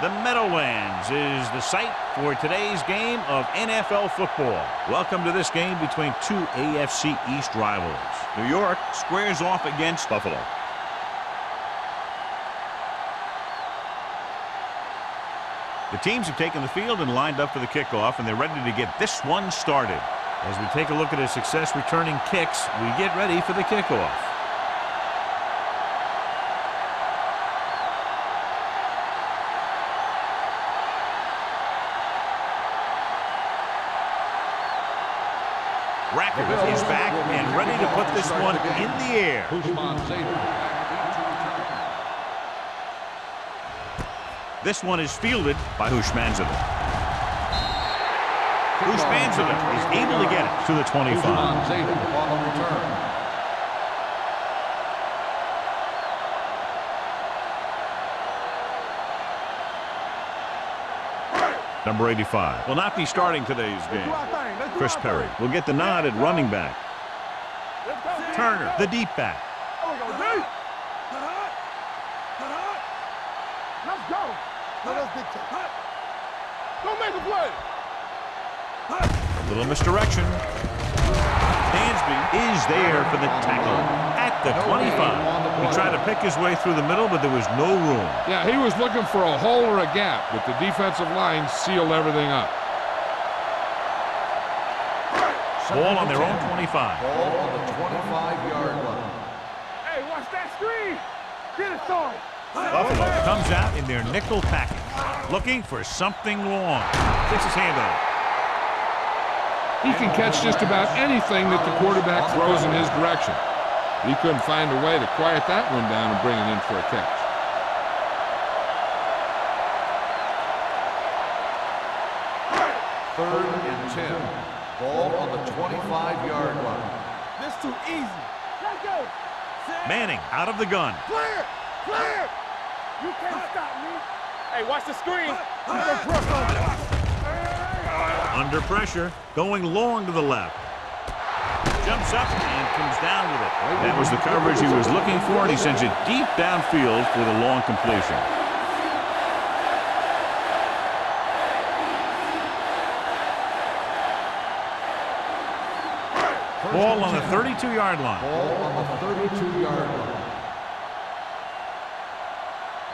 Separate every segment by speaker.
Speaker 1: The Meadowlands is the site for today's game of NFL football. Welcome to this game between two AFC East rivals. New York squares off against Buffalo. The teams have taken the field and lined up for the kickoff, and they're ready to get this one started. As we take a look at his success returning kicks, we get ready for the kickoff. Rackard is back and ready to put this one in the air. This one is fielded by Hushmanzadeh. Hushmanzadeh is able to get it to the 25. Number 85 will not be starting today's game. Chris Perry will get the nod at running back. Turner, the deep back.
Speaker 2: Let's go. Let us dictate. Don't make a play.
Speaker 1: A little misdirection. Dansby is there for the tackle at the 25. He tried to pick his way through the middle, but there was no room.
Speaker 3: Yeah, he was looking for a hole or a gap, but the defensive line sealed everything up.
Speaker 1: Ball on their own 25.
Speaker 4: Ball on the 25-yard line.
Speaker 2: Hey, watch that screen. Get it started.
Speaker 1: Buffalo comes out in their nickel package, looking for something long. Takes his hand on it.
Speaker 3: He can catch just about anything that the quarterback throws in his direction. He couldn't find a way to quiet that one down and bring it in for a catch.
Speaker 4: Third and 10. Ball on the 25-yard line.
Speaker 2: This too easy. Let's go.
Speaker 1: Manning out of the gun.
Speaker 2: Clear. Clear. You can't stop me. Hey, watch the screen.
Speaker 1: Under pressure, going long to the left. Jumps up and comes down with it. That was the coverage he was looking for, and he sends it deep downfield for the long completion. Ball on the 32-yard line.
Speaker 4: Ball on the 32-yard line.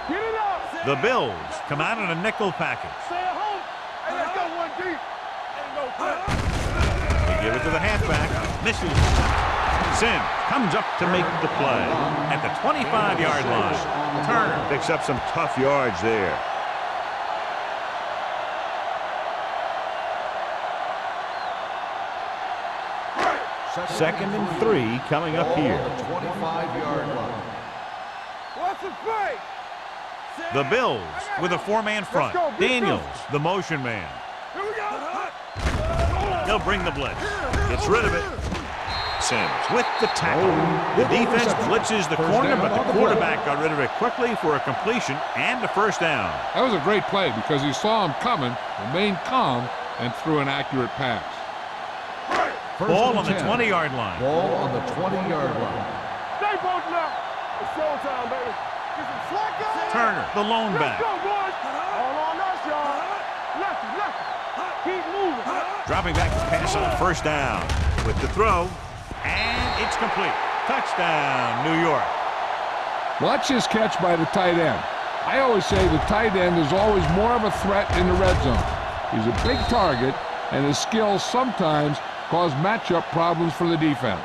Speaker 2: Get it up.
Speaker 1: The Bills come out in a nickel package.
Speaker 2: Stay at home. Hey, let's go one deep. Ain't no play.
Speaker 1: They give it to the halfback. Misses. Sims comes up to make the play at the 25-yard line. Turner picks up some tough yards there. Second and 3 coming up here.
Speaker 4: Ball on the 25-yard line.
Speaker 2: What's the play?
Speaker 1: The Bills with a four-man front. Daniels, the motion man.
Speaker 2: Here we go.
Speaker 1: He'll bring the blitz. Gets rid of it. Sims with the tackle. The defense blitzes the corner, but the quarterback got rid of it quickly for a completion and a first down.
Speaker 3: That was a great play because he saw him coming, remained calm, and threw an accurate pass.
Speaker 1: Ball on the 20-yard line.
Speaker 4: Ball on the 20-yard line.
Speaker 2: Stay posted up. It's showtime, baby. Get some slack out.
Speaker 1: Turner, the lone
Speaker 2: Let's
Speaker 1: back.
Speaker 2: go, boys. All on us, y'all. Lefty, lefty. Keep moving.
Speaker 1: Dropping back to pass on first down. With the throw, and it's complete. Touchdown, New York.
Speaker 3: Watch this catch by the tight end. I always say the tight end is always more of a threat in the red zone. He's a big target, and his skills sometimes cause matchup problems for the defense.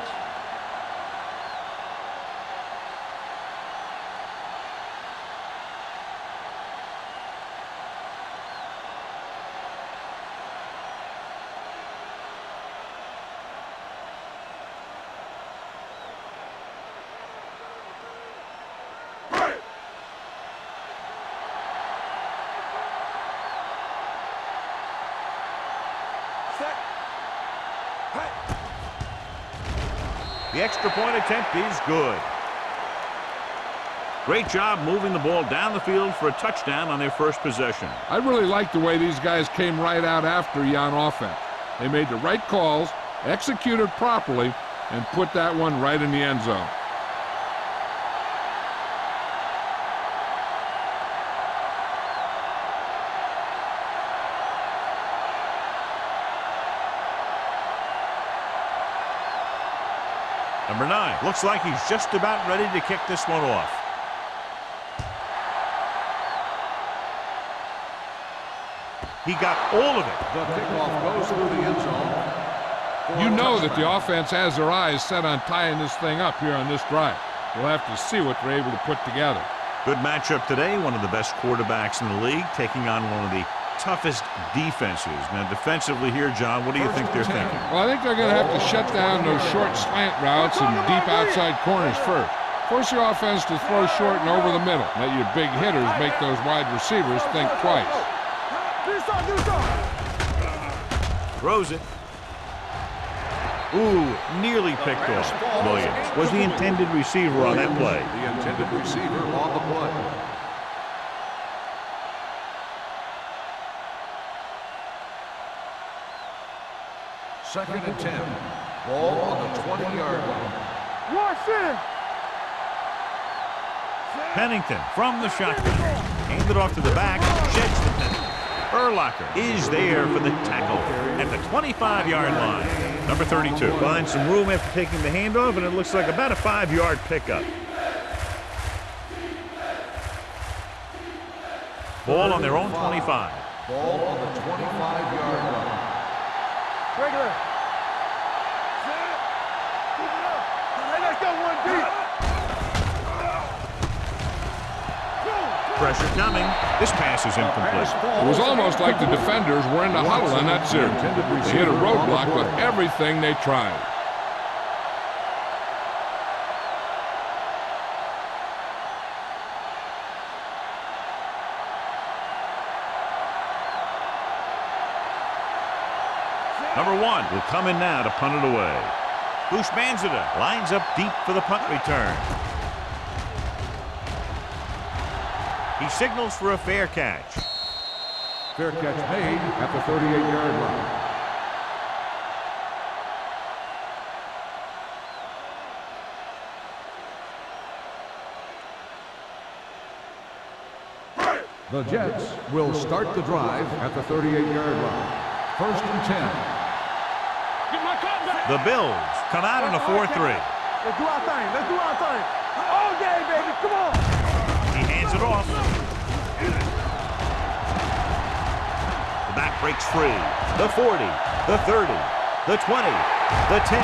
Speaker 1: The extra point attempt is good. Great job moving the ball down the field for a touchdown on their first possession.
Speaker 3: I really like the way these guys came right out after you on offense. They made the right calls, executed properly, and put that one right in the end zone.
Speaker 1: Number 9. Looks like he's just about ready to kick this one off. He got all of it.
Speaker 4: The kickoff goes through the end zone.
Speaker 3: You know that the offense has their eyes set on tying this thing up here on this drive. We'll have to see what they're able to put together.
Speaker 1: Good matchup today. One of the best quarterbacks in the league taking on one of the toughest defenses. Now, defensively here, John, what do you think they're thinking?
Speaker 3: Well, I think they're going to have to shut down those short slant routes and deep outside corners first. Force your offense to throw short and over the middle. Let your big hitters make those wide receivers think twice.
Speaker 1: Throws it. Ooh, nearly picked off. Williams was the intended receiver on that play.
Speaker 4: The intended receiver on the play. Second and 10. Ball on the 20-yard line.
Speaker 2: Watch it.
Speaker 1: Pennington from the shotgun. Handed off to the back. Sheds the penalty. Urlacher is there for the tackle at the 25-yard line. Number 32 finds some room after taking the handoff, and it looks like about a 5-yard pickup. Ball on their own 25.
Speaker 4: Ball on the 25-yard line.
Speaker 2: Regular. Set. Keep it up. Hey, let's go one deep.
Speaker 1: Pressure coming. This pass is incomplete.
Speaker 3: It was almost like the defenders were in the huddle on that series. They hit a roadblock with everything they tried.
Speaker 1: Number 1 will come in now to punt it away. Bushmanzada lines up deep for the punt return. He signals for a fair catch.
Speaker 4: Fair catch made at the 38-yard line. The Jets will start the drive at the 38-yard line. First and 10.
Speaker 1: The Bills come out in a 4-3.
Speaker 2: Let's do our thing. Let's do our thing. All day, baby. Come on.
Speaker 1: He hands it off. The back breaks free. The 40, the 30, the 20, the 10.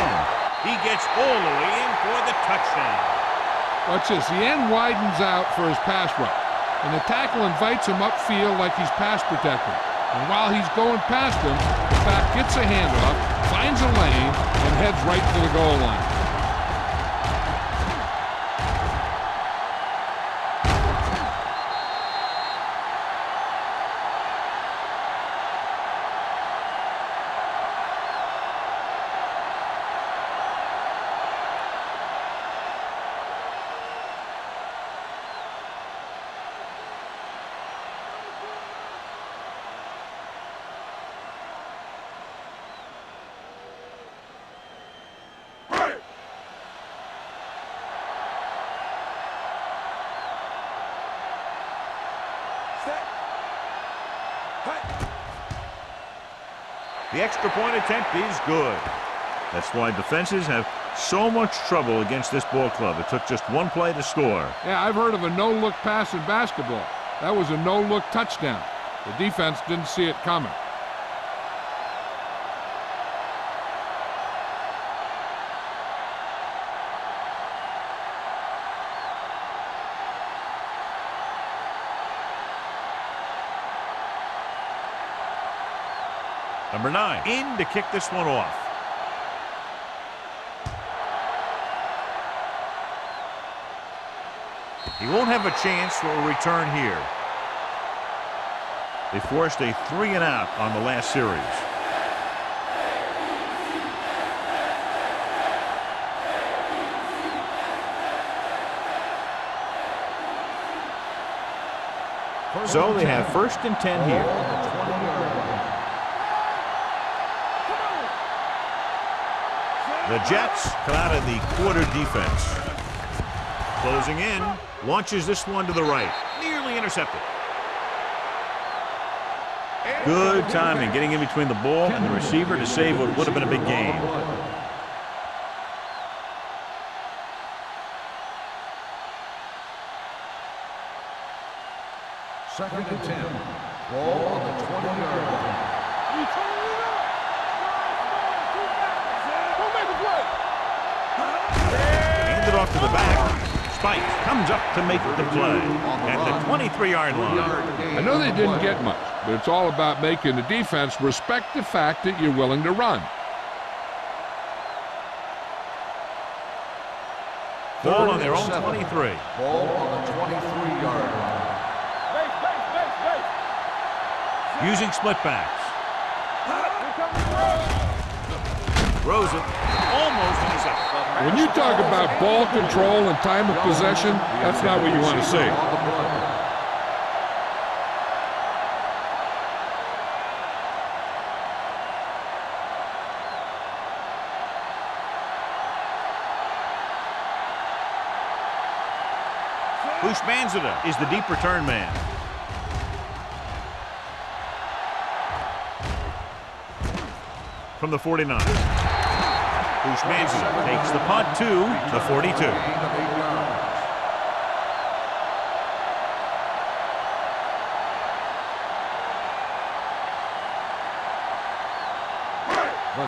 Speaker 1: He gets all the way in for the touchdown.
Speaker 3: Watch this. The end widens out for his pass rush, and the tackle invites him upfield like he's pass protecting. And while he's going past him, the back gets a handoff, finds a lane, and heads right to the goal line.
Speaker 1: The extra point attempt is good. That's why defenses have so much trouble against this ball club. It took just one play to score.
Speaker 3: Yeah, I've heard of a no-look pass in basketball. That was a no-look touchdown. The defense didn't see it coming.
Speaker 1: Number 9 in to kick this one off. He won't have a chance for a return here. They forced a 3-and-out on the last series. So they have first and 10 here. The Jets come out of the quarter defense. Closing in, launches this one to the right. Nearly intercepted. Good timing, getting in between the ball and the receiver to save what would have been a big gain.
Speaker 4: Second and 10. Ball on the 20-yard line.
Speaker 2: You turn it up. Don't make a play.
Speaker 1: Hand it off to the back. Spike comes up to make the play at the 23-yard line.
Speaker 3: I know they didn't get much, but it's all about making the defense respect the fact that you're willing to run.
Speaker 1: Ball on their own 23.
Speaker 4: Ball on the 23-yard line.
Speaker 2: Base.
Speaker 1: Using split backs.
Speaker 2: Here comes the rush.
Speaker 1: Throws it. Almost intercepted.
Speaker 3: When you talk about ball control and time of possession, that's not what you want to see.
Speaker 1: Bushmanzada is the deep return man. From the 49. Bushmanzada takes the punt to the 42.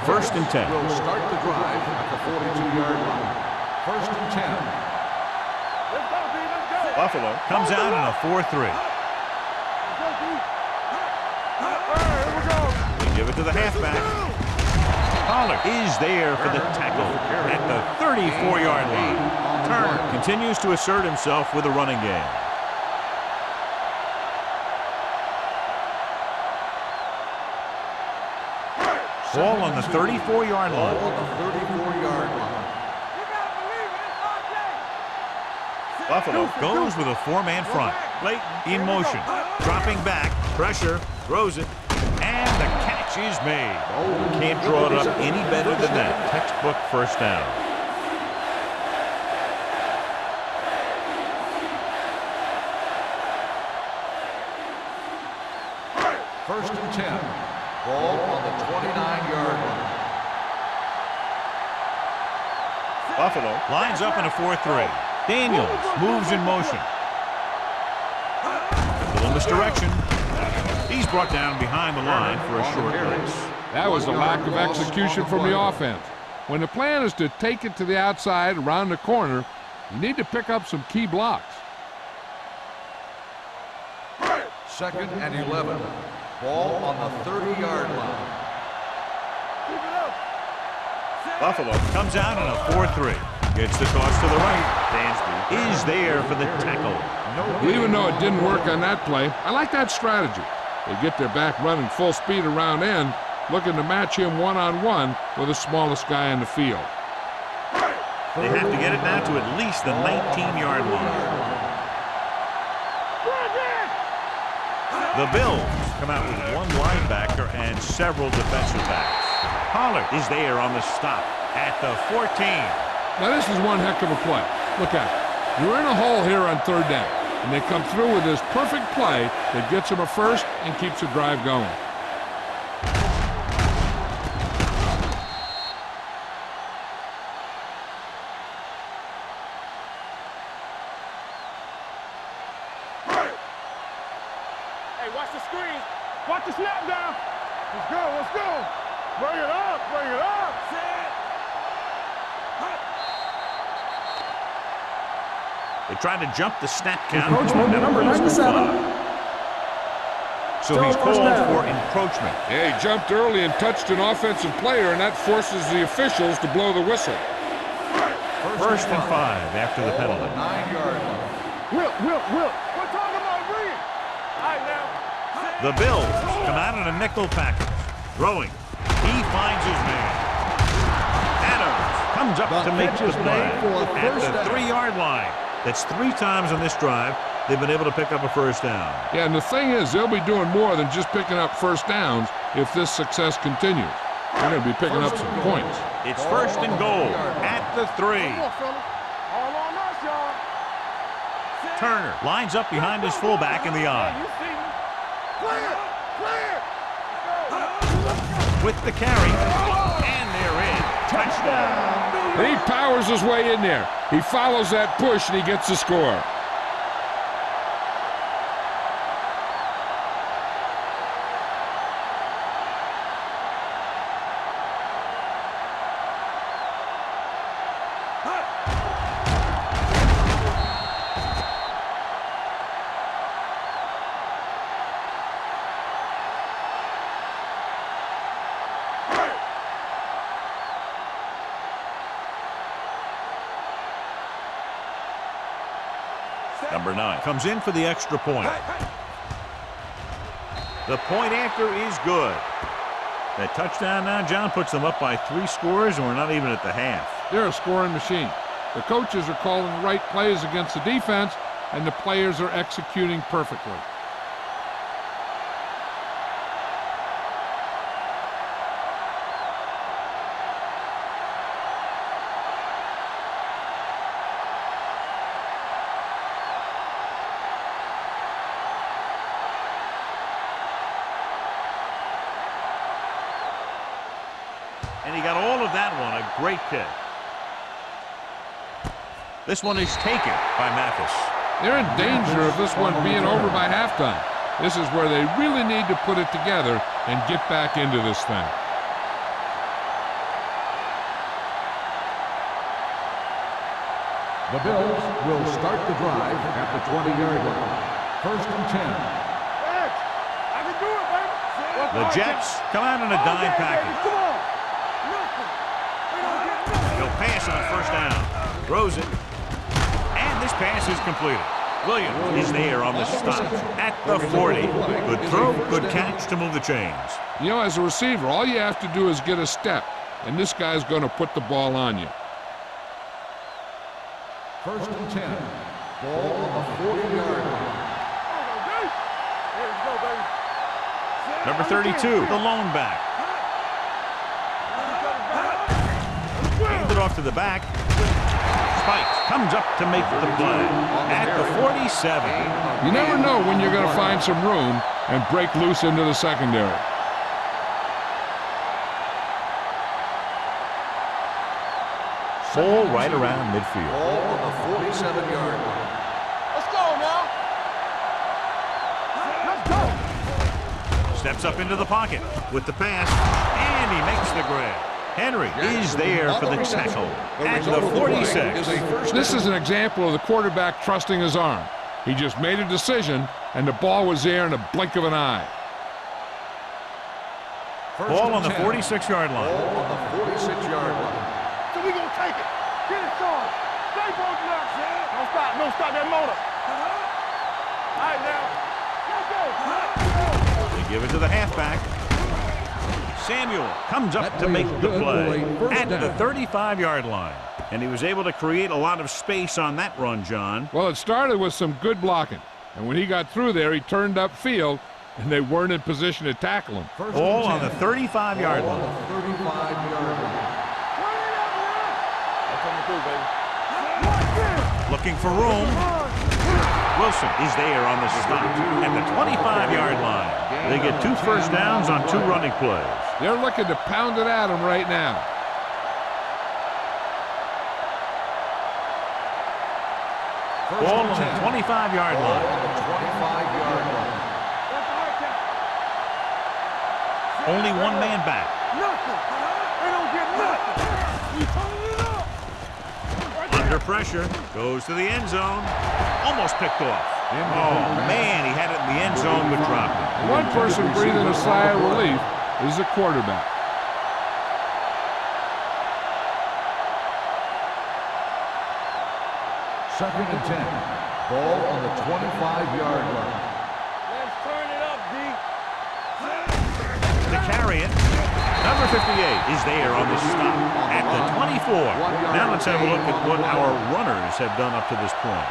Speaker 1: First and 10.
Speaker 4: Will start the drive at the 42-yard line. First and 10.
Speaker 2: Let's go, D. Let's go.
Speaker 1: Buffalo comes out in a 4-3. They give it to the halfback. Pollard is there for the tackle at the 34-yard line. Turner continues to assert himself with a running game. Ball on the 34-yard line.
Speaker 4: Ball on the 34-yard line.
Speaker 2: You gotta believe it. It's RJ.
Speaker 1: Buffalo goes with a four-man front. Late in motion. Dropping back. Pressure. Throws it. And the catch is made. Can't draw it up any better than that. Textbook first down.
Speaker 4: First and 10. Ball on the 29-yard line.
Speaker 1: Buffalo lines up in a 4-3. Daniels moves in motion. A little misdirection. He's brought down behind the line for a short pass.
Speaker 3: That was a lack of execution from the offense. When the plan is to take it to the outside around the corner, you need to pick up some key blocks.
Speaker 4: Second and 11. Ball on the 30-yard line.
Speaker 1: Buffalo comes out in a 4-3. Gets the toss to the right. Dansby is there for the tackle.
Speaker 3: Even though it didn't work on that play, I like that strategy. They get their back running full speed around end, looking to match him one-on-one with the smallest guy on the field.
Speaker 1: They have to get it now to at least the 19-yard line. The Bills come out with one linebacker and several defensive backs. Pollard is there on the stop at the 14.
Speaker 3: Now this is one heck of a play. Look at it. You're in a hole here on third down, and they come through with this perfect play that gets them a first and keeps the drive going.
Speaker 2: Hey, watch the screen. Watch the snap down. Let's go. Let's go. Bring it up. Bring it up.
Speaker 1: They try to jump the snap count.
Speaker 5: Encroachment, number 97.
Speaker 1: So he's called for encroachment.
Speaker 3: Yeah, he jumped early and touched an offensive player, and that forces the officials to blow the whistle.
Speaker 1: First and 5 after the penalty.
Speaker 4: 9-yard line.
Speaker 2: Will. We're talking about Reed. All right, now.
Speaker 1: The Bills come out in a nickel package. Throwing. He finds his man. Adams comes up to make the play at the 3-yard line. That's 3 times on this drive they've been able to pick up a first down.
Speaker 3: Yeah, and the thing is, they'll be doing more than just picking up first downs if this success continues. They're going to be picking up some points.
Speaker 1: It's first and goal at the 3.
Speaker 2: All on us, y'all.
Speaker 1: Turner lines up behind his fullback in the eye.
Speaker 2: You see me? Clear.
Speaker 1: With the carry, and they're in. Touchdown.
Speaker 3: And he powers his way in there. He follows that push, and he gets the score.
Speaker 1: Number 9 comes in for the extra point. The point after is good. That touchdown now, John, puts them up by 3 scores, and we're not even at the half.
Speaker 3: They're a scoring machine. The coaches are calling the right plays against the defense, and the players are executing perfectly.
Speaker 1: And he got all of that one. A great kick. This one is taken by Mathis.
Speaker 3: They're in danger of this one being over by halftime. This is where they really need to put it together and get back into this thing.
Speaker 4: The Bills will start the drive at the 20-yard line. First and 10.
Speaker 2: I can do it, baby.
Speaker 1: The Jets come out in a dime package.
Speaker 2: Come on. Nothing. We don't get nothing.
Speaker 1: He'll pass on first down. Throws it. And this pass is completed. Williams is there on the stop at the 40. Good throw, good catch to move the chains.
Speaker 3: You know, as a receiver, all you have to do is get a step, and this guy's going to put the ball on you.
Speaker 4: First and 10. Ball on the 40-yard line.
Speaker 2: Here we go, baby.
Speaker 1: Number 32, the lone back. Hand it off to the back. Spikes comes up to make the play at the 47.
Speaker 3: You never know when you're going to find some room and break loose into the secondary.
Speaker 1: Ball right around midfield.
Speaker 4: Ball on the 47-yard line.
Speaker 2: Let's go now. Let's go.
Speaker 1: Steps up into the pocket with the pass, and he makes the grab. Henry is there for the tackle at the 46.
Speaker 3: This is an example of the quarterback trusting his arm. He just made a decision, and the ball was there in a blink of an eye.
Speaker 1: Ball on the 46-yard line.
Speaker 4: Ball on the 46-yard line.
Speaker 2: So we gonna take it. Get it, Sean. Stay broken up, man. Don't stop. Don't stop that motor. All right, now. Let's go.
Speaker 1: They give it to the halfback. Samuel comes up to make the play at the 35-yard line. And he was able to create a lot of space on that run, John.
Speaker 3: Well, it started with some good blocking. And when he got through there, he turned upfield, and they weren't in position to tackle him.
Speaker 1: Ball on the 35-yard line.
Speaker 4: 35-yard line.
Speaker 1: Looking for room. Wilson is there on the stop at the 25-yard line. They get 2 first downs on 2 running plays.
Speaker 3: They're looking to pound it at him right now.
Speaker 1: Ball on the 25-yard line.
Speaker 4: 25-yard line.
Speaker 1: Only 1 man back.
Speaker 2: Nothing. They don't get nothing. You turn it up.
Speaker 1: Under pressure, goes to the end zone. Almost picked off. Oh, man, he had it in the end zone but dropped it.
Speaker 3: One person breathing a sigh of relief is the quarterback.
Speaker 4: Second and 10. Ball on the 25-yard line.
Speaker 2: Let's turn it up, D.
Speaker 1: To carry it, number 58 is there on the stop at the 24. Now let's have a look at what our runners have done up to this point.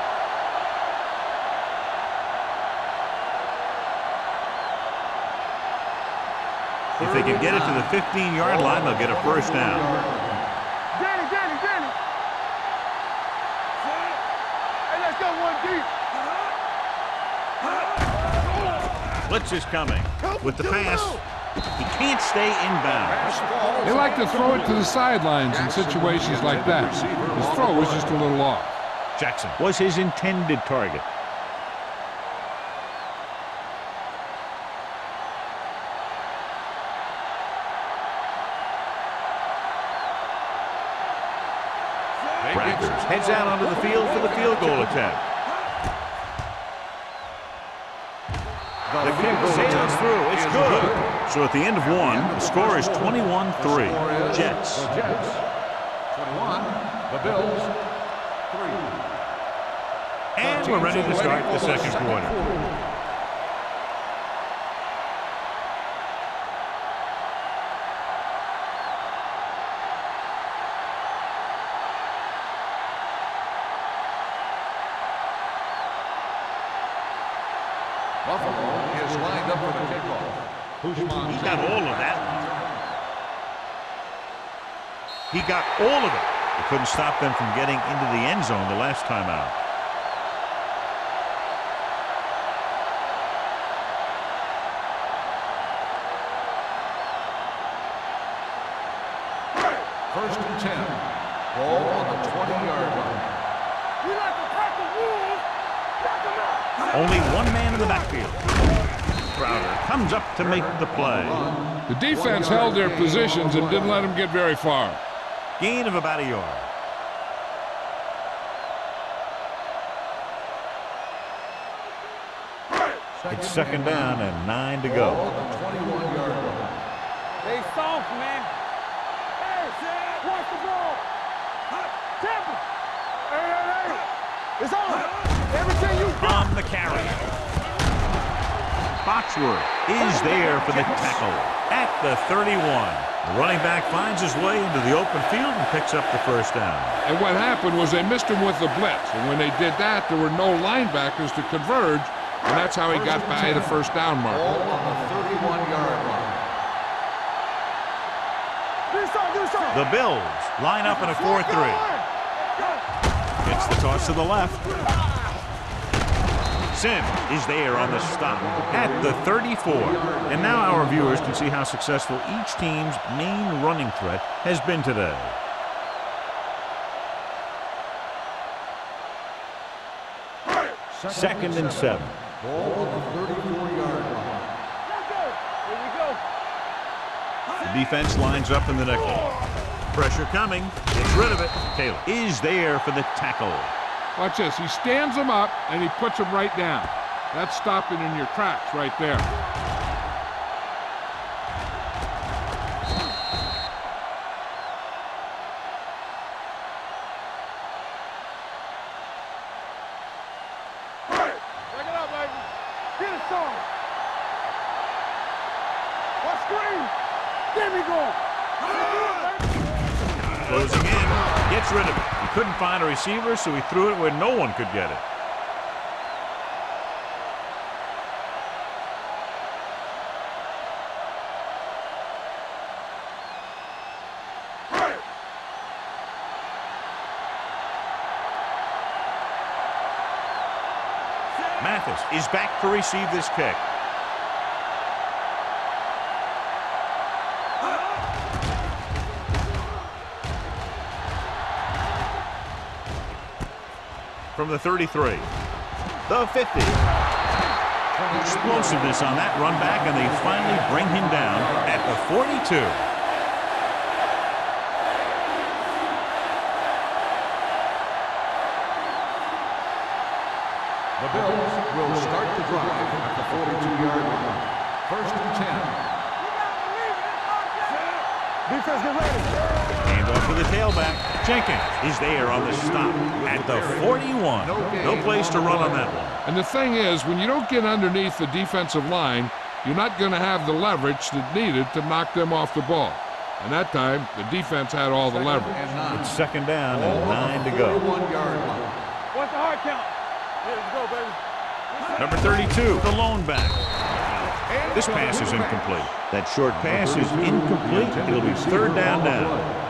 Speaker 1: If they can get it to the 15-yard line, they'll get a first down.
Speaker 2: Danny. Hey, let's go, 1 deep.
Speaker 1: Blitz is coming. With the pass, he can't stay inbounds.
Speaker 3: They like to throw it to the sidelines in situations like that. His throw was just a little off.
Speaker 1: Jackson was his intended target. Rackers heads out onto the field for the field goal attempt. The kick sails through. It's good. So at the end of 1, the score is 21-3. Jets.
Speaker 4: The Jets 21. The Bills 3.
Speaker 1: And we're ready to start the second quarter.
Speaker 4: Buffalo is lined up for the kickoff.
Speaker 1: He got all of that. He got all of it. He couldn't stop them from getting into the end zone the last time out.
Speaker 4: First and 10. Ball on the 20-yard line.
Speaker 2: We like to crack the wolves. Crack them out.
Speaker 1: Only one man in the backfield. Crowder comes up to make the play.
Speaker 3: The defense held their positions and didn't let them get very far.
Speaker 1: Gain of about a yard. It's second down and 9 to
Speaker 4: Ball
Speaker 1: go.
Speaker 4: on the 21-yard line.
Speaker 2: They soft, man. Hey, watch the ball. Temple. Hey. It's on. Everything you got.
Speaker 1: On the carry. Foxworth is there for the tackle at the 31. The running back finds his way into the open field and picks up the first down.
Speaker 3: And what happened was they missed him with the blitz. And when they did that, there were no linebackers to converge. And that's how he got by the first down mark.
Speaker 4: Ball on the 31-yard line.
Speaker 1: The Bills line up in a 4-3. Gets the toss to the left. Sims is there on the stop at the 34. And now our viewers can see how successful each team's main running threat has been today. Second and 7.
Speaker 4: Ball on the 34-yard line.
Speaker 2: Here we go.
Speaker 1: The defense lines up in the nickel. Pressure coming. Gets rid of it. Taylor is there for the tackle.
Speaker 3: Watch this. He stands them up, and he puts them right down. That's stopping in your tracks right there.
Speaker 2: Break it up, baby. Get it started. What screen? There we go.
Speaker 1: Closing in. Gets rid of it. He couldn't find a receiver, so he threw it where no one could get it. Mathis is back to receive this kick. From the 33. The 50. Explosiveness on that run back, and they finally bring him down at the 42.
Speaker 4: The Bills will start the drive at the 42-yard line. First and 10.
Speaker 2: Defense, get ready.
Speaker 1: Hand off to the tailback. Jenkins is there on the stop at the 41. No place to run on that one.
Speaker 3: And the thing is, when you don't get underneath the defensive line, you're not going to have the leverage that's needed to knock them off the ball. And that time, the defense had all the leverage.
Speaker 1: It's second down and 9 to go.
Speaker 4: 41-yard line.
Speaker 2: What's the hard count? Here we go, baby.
Speaker 1: Number 32, the lone back. This pass is incomplete. That short pass is incomplete. It'll be third down now.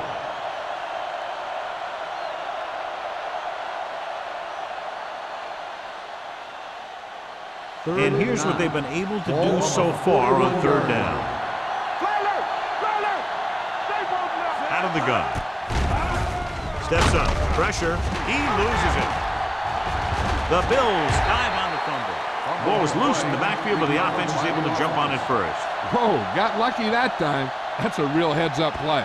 Speaker 1: And here's what they've been able to do so far on third down. Out of the gun. Steps up. Pressure. He loses it. The Bills dive on the fumble. Ball was loose in the backfield, but the offense is able to jump on it first.
Speaker 3: Whoa, got lucky that time. That's a real heads-up play.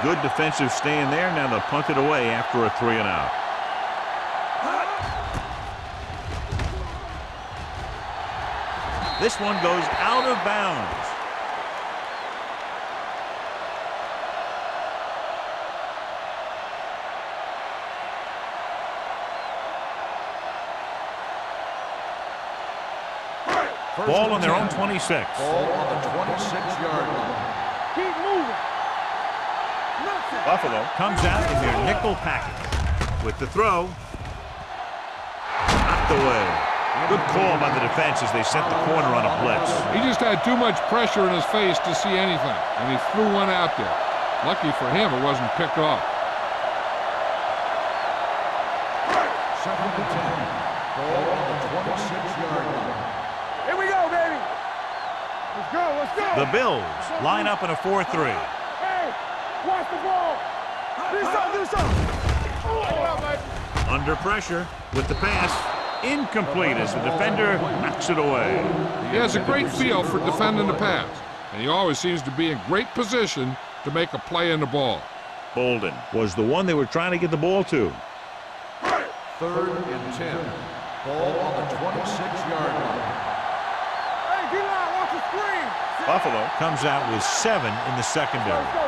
Speaker 1: Good defensive stand there. Now they'll punt it away after a 3-and-out. This one goes out of bounds. Ball on their own 26.
Speaker 4: Ball on the 26-yard line.
Speaker 2: Keep moving.
Speaker 1: Buffalo comes out in their nickel package. With the throw. Knocked away. Good call by the defense as they sent the corner on a blitz.
Speaker 3: He just had too much pressure in his face to see anything, and he threw one out there. Lucky for him, it wasn't picked off.
Speaker 4: Second and 10. Ball on the 26-yard line.
Speaker 2: Here we go, baby. Let's go, let's go.
Speaker 1: The Bills line up in a 4-3.
Speaker 2: Hey, watch the ball. Do something, do something.
Speaker 1: Under pressure with the pass. Incomplete as the defender knocks it away.
Speaker 3: He has a great feel for defending the pass, and he always seems to be in great position to make a play in the ball.
Speaker 1: Bolden was the one they were trying to get the ball to.
Speaker 4: Third and 10. Ball on the 26-yard line.
Speaker 2: Hey, get out, watch the screen.
Speaker 1: Buffalo comes out with 7 in the secondary.
Speaker 2: Go.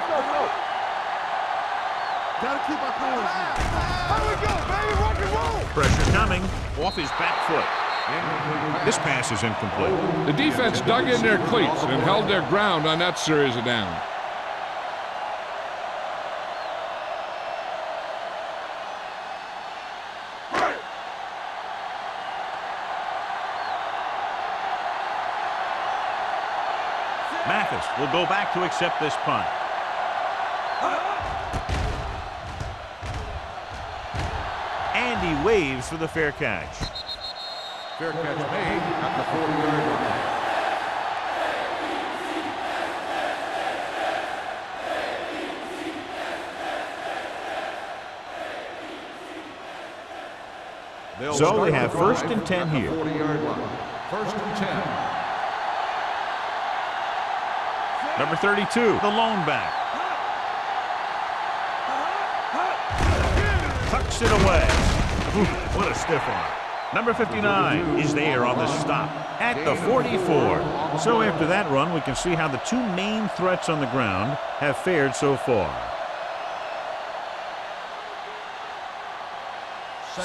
Speaker 2: Gotta keep our powers in. How we go, baby? Rock and roll.
Speaker 1: Pressure coming off his back foot. This pass is incomplete.
Speaker 3: The defense dug in their cleats and held their ground on that series of downs.
Speaker 1: Mathis will go back to accept this punt. And he waves for the fair catch.
Speaker 4: Fair catch made at the 40-yard line.
Speaker 1: So they have first and 10 here.
Speaker 4: 40-yard line. First and 10.
Speaker 1: Number 32, the lone back. Tucks it away. Ooh, what a stiff arm. Number 59 is there on the stop at the 44. So after that run, we can see how the two main threats on the ground have fared so far.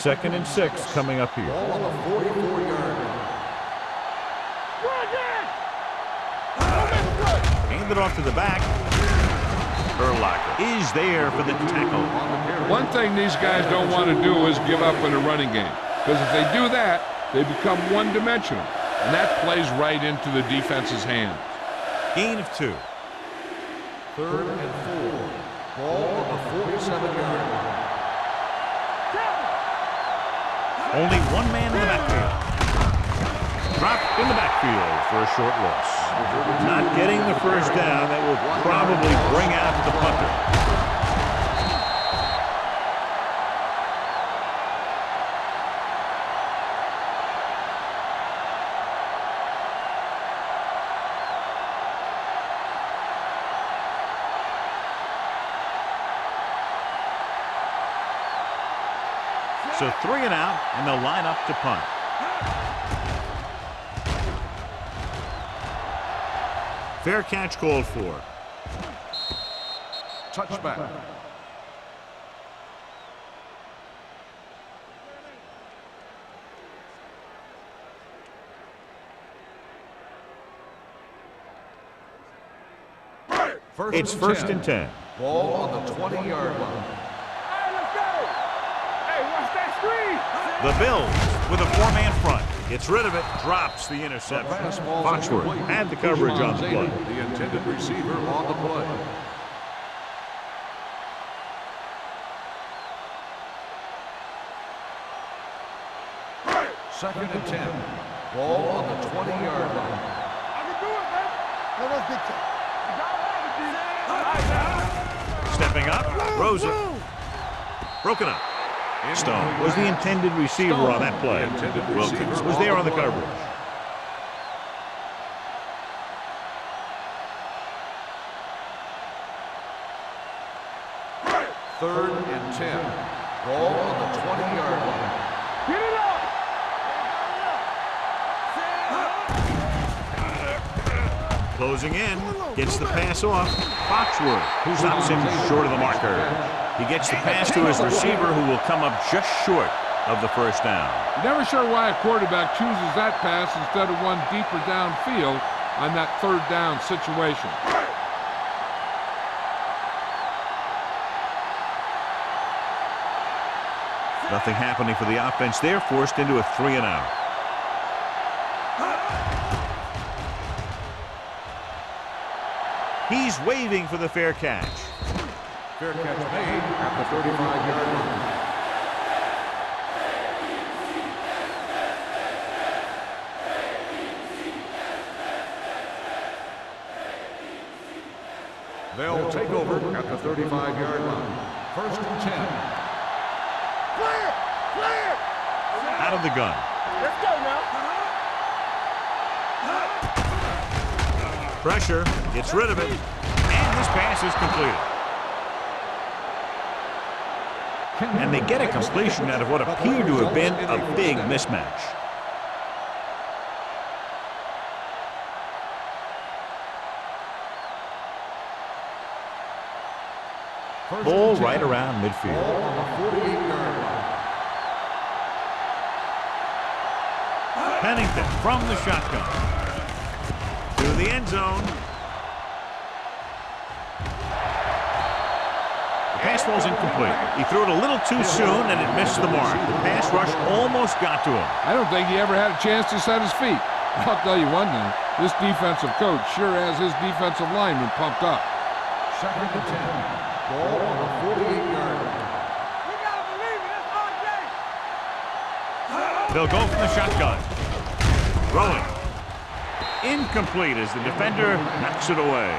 Speaker 1: Second and 6 coming up here.
Speaker 4: Ball on the 44-yard line.
Speaker 1: Handed off to the back. Urlacher is there for the tackle.
Speaker 3: One thing these guys don't want to do is give up in a running game, because if they do that, they become one-dimensional, and that plays right into the defense's hands.
Speaker 1: Gain of 2.
Speaker 4: Third and 4. Ball on the 47-yard line.
Speaker 1: Only one man in the backfield. Dropped in the backfield for a short loss. Not getting the first down. That will probably bring out the punter. So 3 and out, and they'll line up to punt. Fair catch called for.
Speaker 4: Touchback.
Speaker 1: It's first and 10.
Speaker 4: Ball on the 20-yard line.
Speaker 2: Hey, let's go. Hey, watch that screen.
Speaker 1: The Bills with a 4-man front. Gets rid of it, drops the interception. Foxworth had the coverage on the play.
Speaker 4: The intended receiver on the play. Second and 10. Ball on the 20-yard line.
Speaker 2: I can do it, man. No, that's big time.
Speaker 1: Stepping up, Rosen. Broken up. Stone was the intended receiver on that play. Wilkins was there on the coverage.
Speaker 4: 3rd and 10. Ball on the 20-yard line.
Speaker 2: Get it up!
Speaker 1: Closing in, gets the pass off. Foxworth, who stops him short of the marker. He gets the pass to his receiver, who will come up just short of the first down.
Speaker 3: Never sure why a quarterback chooses that pass instead of one deeper downfield on that 3rd down situation.
Speaker 1: Nothing happening for the offense there, forced into a 3-and-out. He's waving for the fair catch.
Speaker 4: Fair catch made at the 35-yard line. They'll take over at the 35-yard line. 1st and 10.
Speaker 2: Clear! Clear!
Speaker 1: Out of the gun.
Speaker 2: Let's go now.
Speaker 1: Pressure, gets rid of it, and this pass is completed. And they get a completion out of what appeared to have been a big mismatch. Ball right around midfield.
Speaker 4: Ball on the 48-yard line.
Speaker 1: Pennington from the shotgun. To the end zone. The pass ball's incomplete. He threw it a little too soon and it missed the mark. The pass rush almost got to him.
Speaker 3: I don't think he ever had a chance to set his feet. I'll tell you one thing, this defensive coach sure has his defensive lineman pumped up.
Speaker 4: 2nd and 10. Ball on the 48-yard line.
Speaker 2: We gotta believe it. It's NYJ.
Speaker 1: They'll go from the shotgun. Throwing. Incomplete as the defender knocks it away.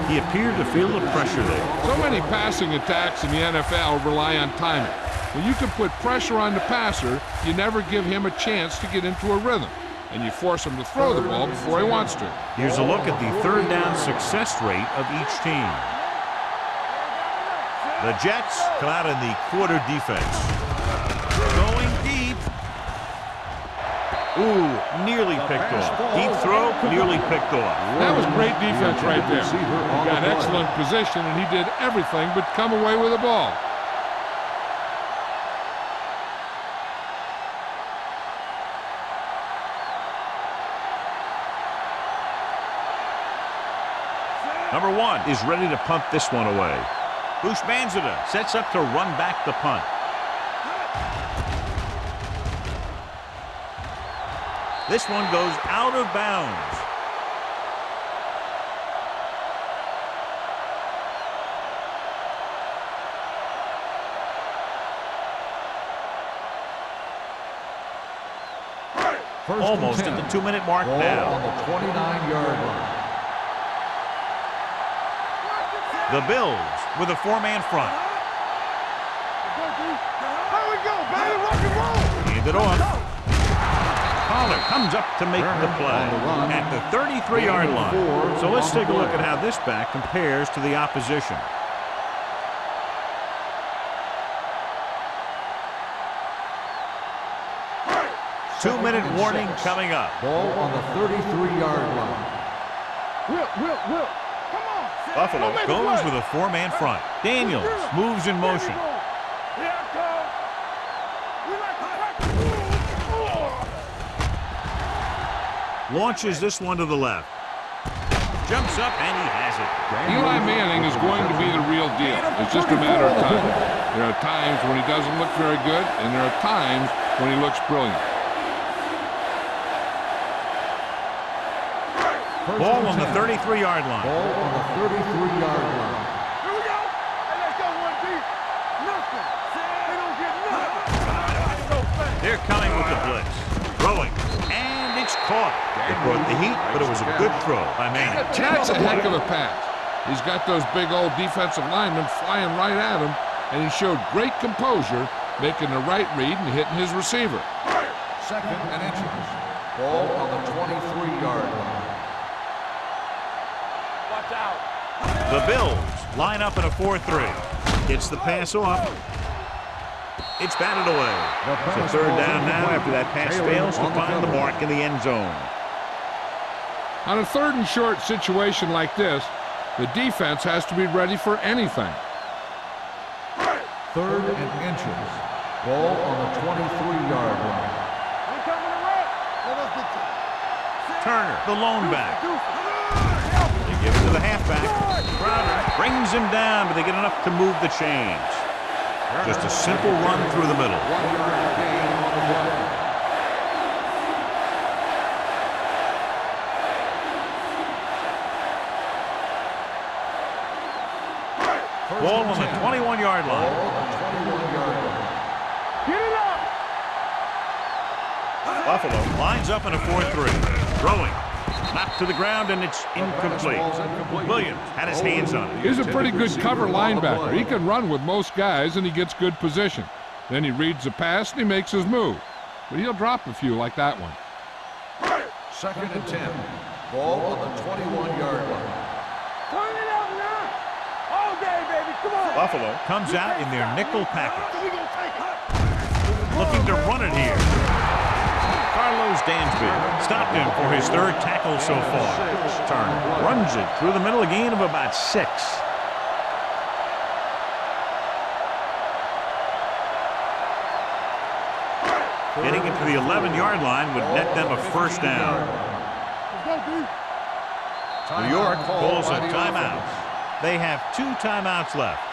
Speaker 1: He appeared to feel the pressure there.
Speaker 3: So many passing attacks in the NFL rely on timing. When you can put pressure on the passer, you never give him a chance to get into a rhythm, and you force him to throw the ball before he wants to.
Speaker 1: Here's a look at the 3rd down success rate of each team. The Jets come out in the quarter defense. Going deep. Ooh, nearly picked off. Deep throw, nearly picked off.
Speaker 3: That was great defense right there. He got excellent position, and he did everything but come away with the ball.
Speaker 1: Number 1 is ready to punt this one away. Bushmanzada sets up to run back the punt. This one goes out of bounds. Almost at the 2-minute mark
Speaker 4: Ball
Speaker 1: now.
Speaker 4: on the 29-yard line.
Speaker 1: The Bills with a 4-man front.
Speaker 2: Here we go, baby. Rock and roll.
Speaker 1: Hand it off. Pollard comes up to make the play at the 33-yard line. So let's take a look at how this back compares to the opposition. Two-minute warning coming up.
Speaker 4: Ball on the 33-yard line.
Speaker 2: Will. Come on.
Speaker 1: Buffalo goes with a 4-man front. Daniels moves in motion.
Speaker 2: Here I come. We like to practice.
Speaker 1: Launches this one to the left. Jumps up and he has it.
Speaker 3: Eli Manning is going to be the real deal. It's just a matter of time. There are times when he doesn't look very good, and there are times when he looks brilliant.
Speaker 1: Ball on the 33-yard line.
Speaker 4: Ball on the 33-yard line.
Speaker 2: Here we go. Hey, let's go one deep. Nothing. They don't get nothing.
Speaker 1: They're coming with the blitz. Throwing. And it's caught. It brought the heat, but it was a good throw by Manning.
Speaker 3: That's a heck of a pass. He's got those big old defensive linemen flying right at him, and he showed great composure, making the right read and hitting his receiver.
Speaker 4: 2nd and inches. Ball on the 23-yard line.
Speaker 2: Watch out.
Speaker 1: The Bills line up in a 4-3. Gets the pass off. It's batted away. So third down now after that pass fails to find the mark in the end zone.
Speaker 3: On a 3rd and short situation like this, the defense has to be ready for anything.
Speaker 4: 3rd and inches. Ball on the 23-yard line.
Speaker 1: Turner, the lone back. They give it to the halfback. Crowder brings him down, but they get enough to move the chains. Just a simple run through the middle.
Speaker 4: 1-yard gain on the play.
Speaker 1: Ball on the 21-yard line.
Speaker 2: Get it up!
Speaker 1: Buffalo lines up in a 4-3. Throwing. Knocked to the ground, and it's incomplete. Williams had his hands on it.
Speaker 3: He's a pretty good cover linebacker. He can run with most guys, and he gets good position. Then he reads the pass, and he makes his move. But he'll drop a few like that one.
Speaker 4: 2nd and 10. Ball on the 21-yard line.
Speaker 2: Turn it up now! All day, baby, come on!
Speaker 1: Buffalo comes out in their nickel package.
Speaker 2: We gonna take it!
Speaker 1: Looking to run it here. Carlos Dansby stopped him for his 3rd tackle so far. Turner runs it through the middle, a gain of about 6. Getting it to the 11-yard line would net them a 1st down. New York calls a timeout. They have 2 timeouts left.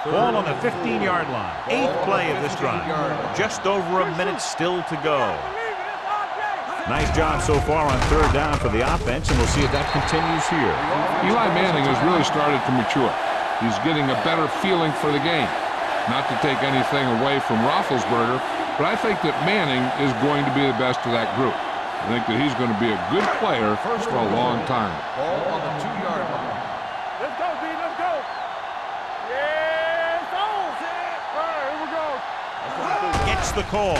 Speaker 1: Ball on the 15-yard line. 8th play of this drive. Just over a minute still to go. Nice job so far on 3rd down for the offense, and we'll see if that continues here.
Speaker 3: Eli Manning has really started to mature. He's getting a better feeling for the game. Not to take anything away from Roethlisberger, but I think that Manning is going to be the best of that group. I think that he's going to be a good player for a long time.
Speaker 4: Ball on the 2-yard line.
Speaker 2: Let's go, B, let's go! Yeah, it's on! All right, here we go.
Speaker 1: Gets the call.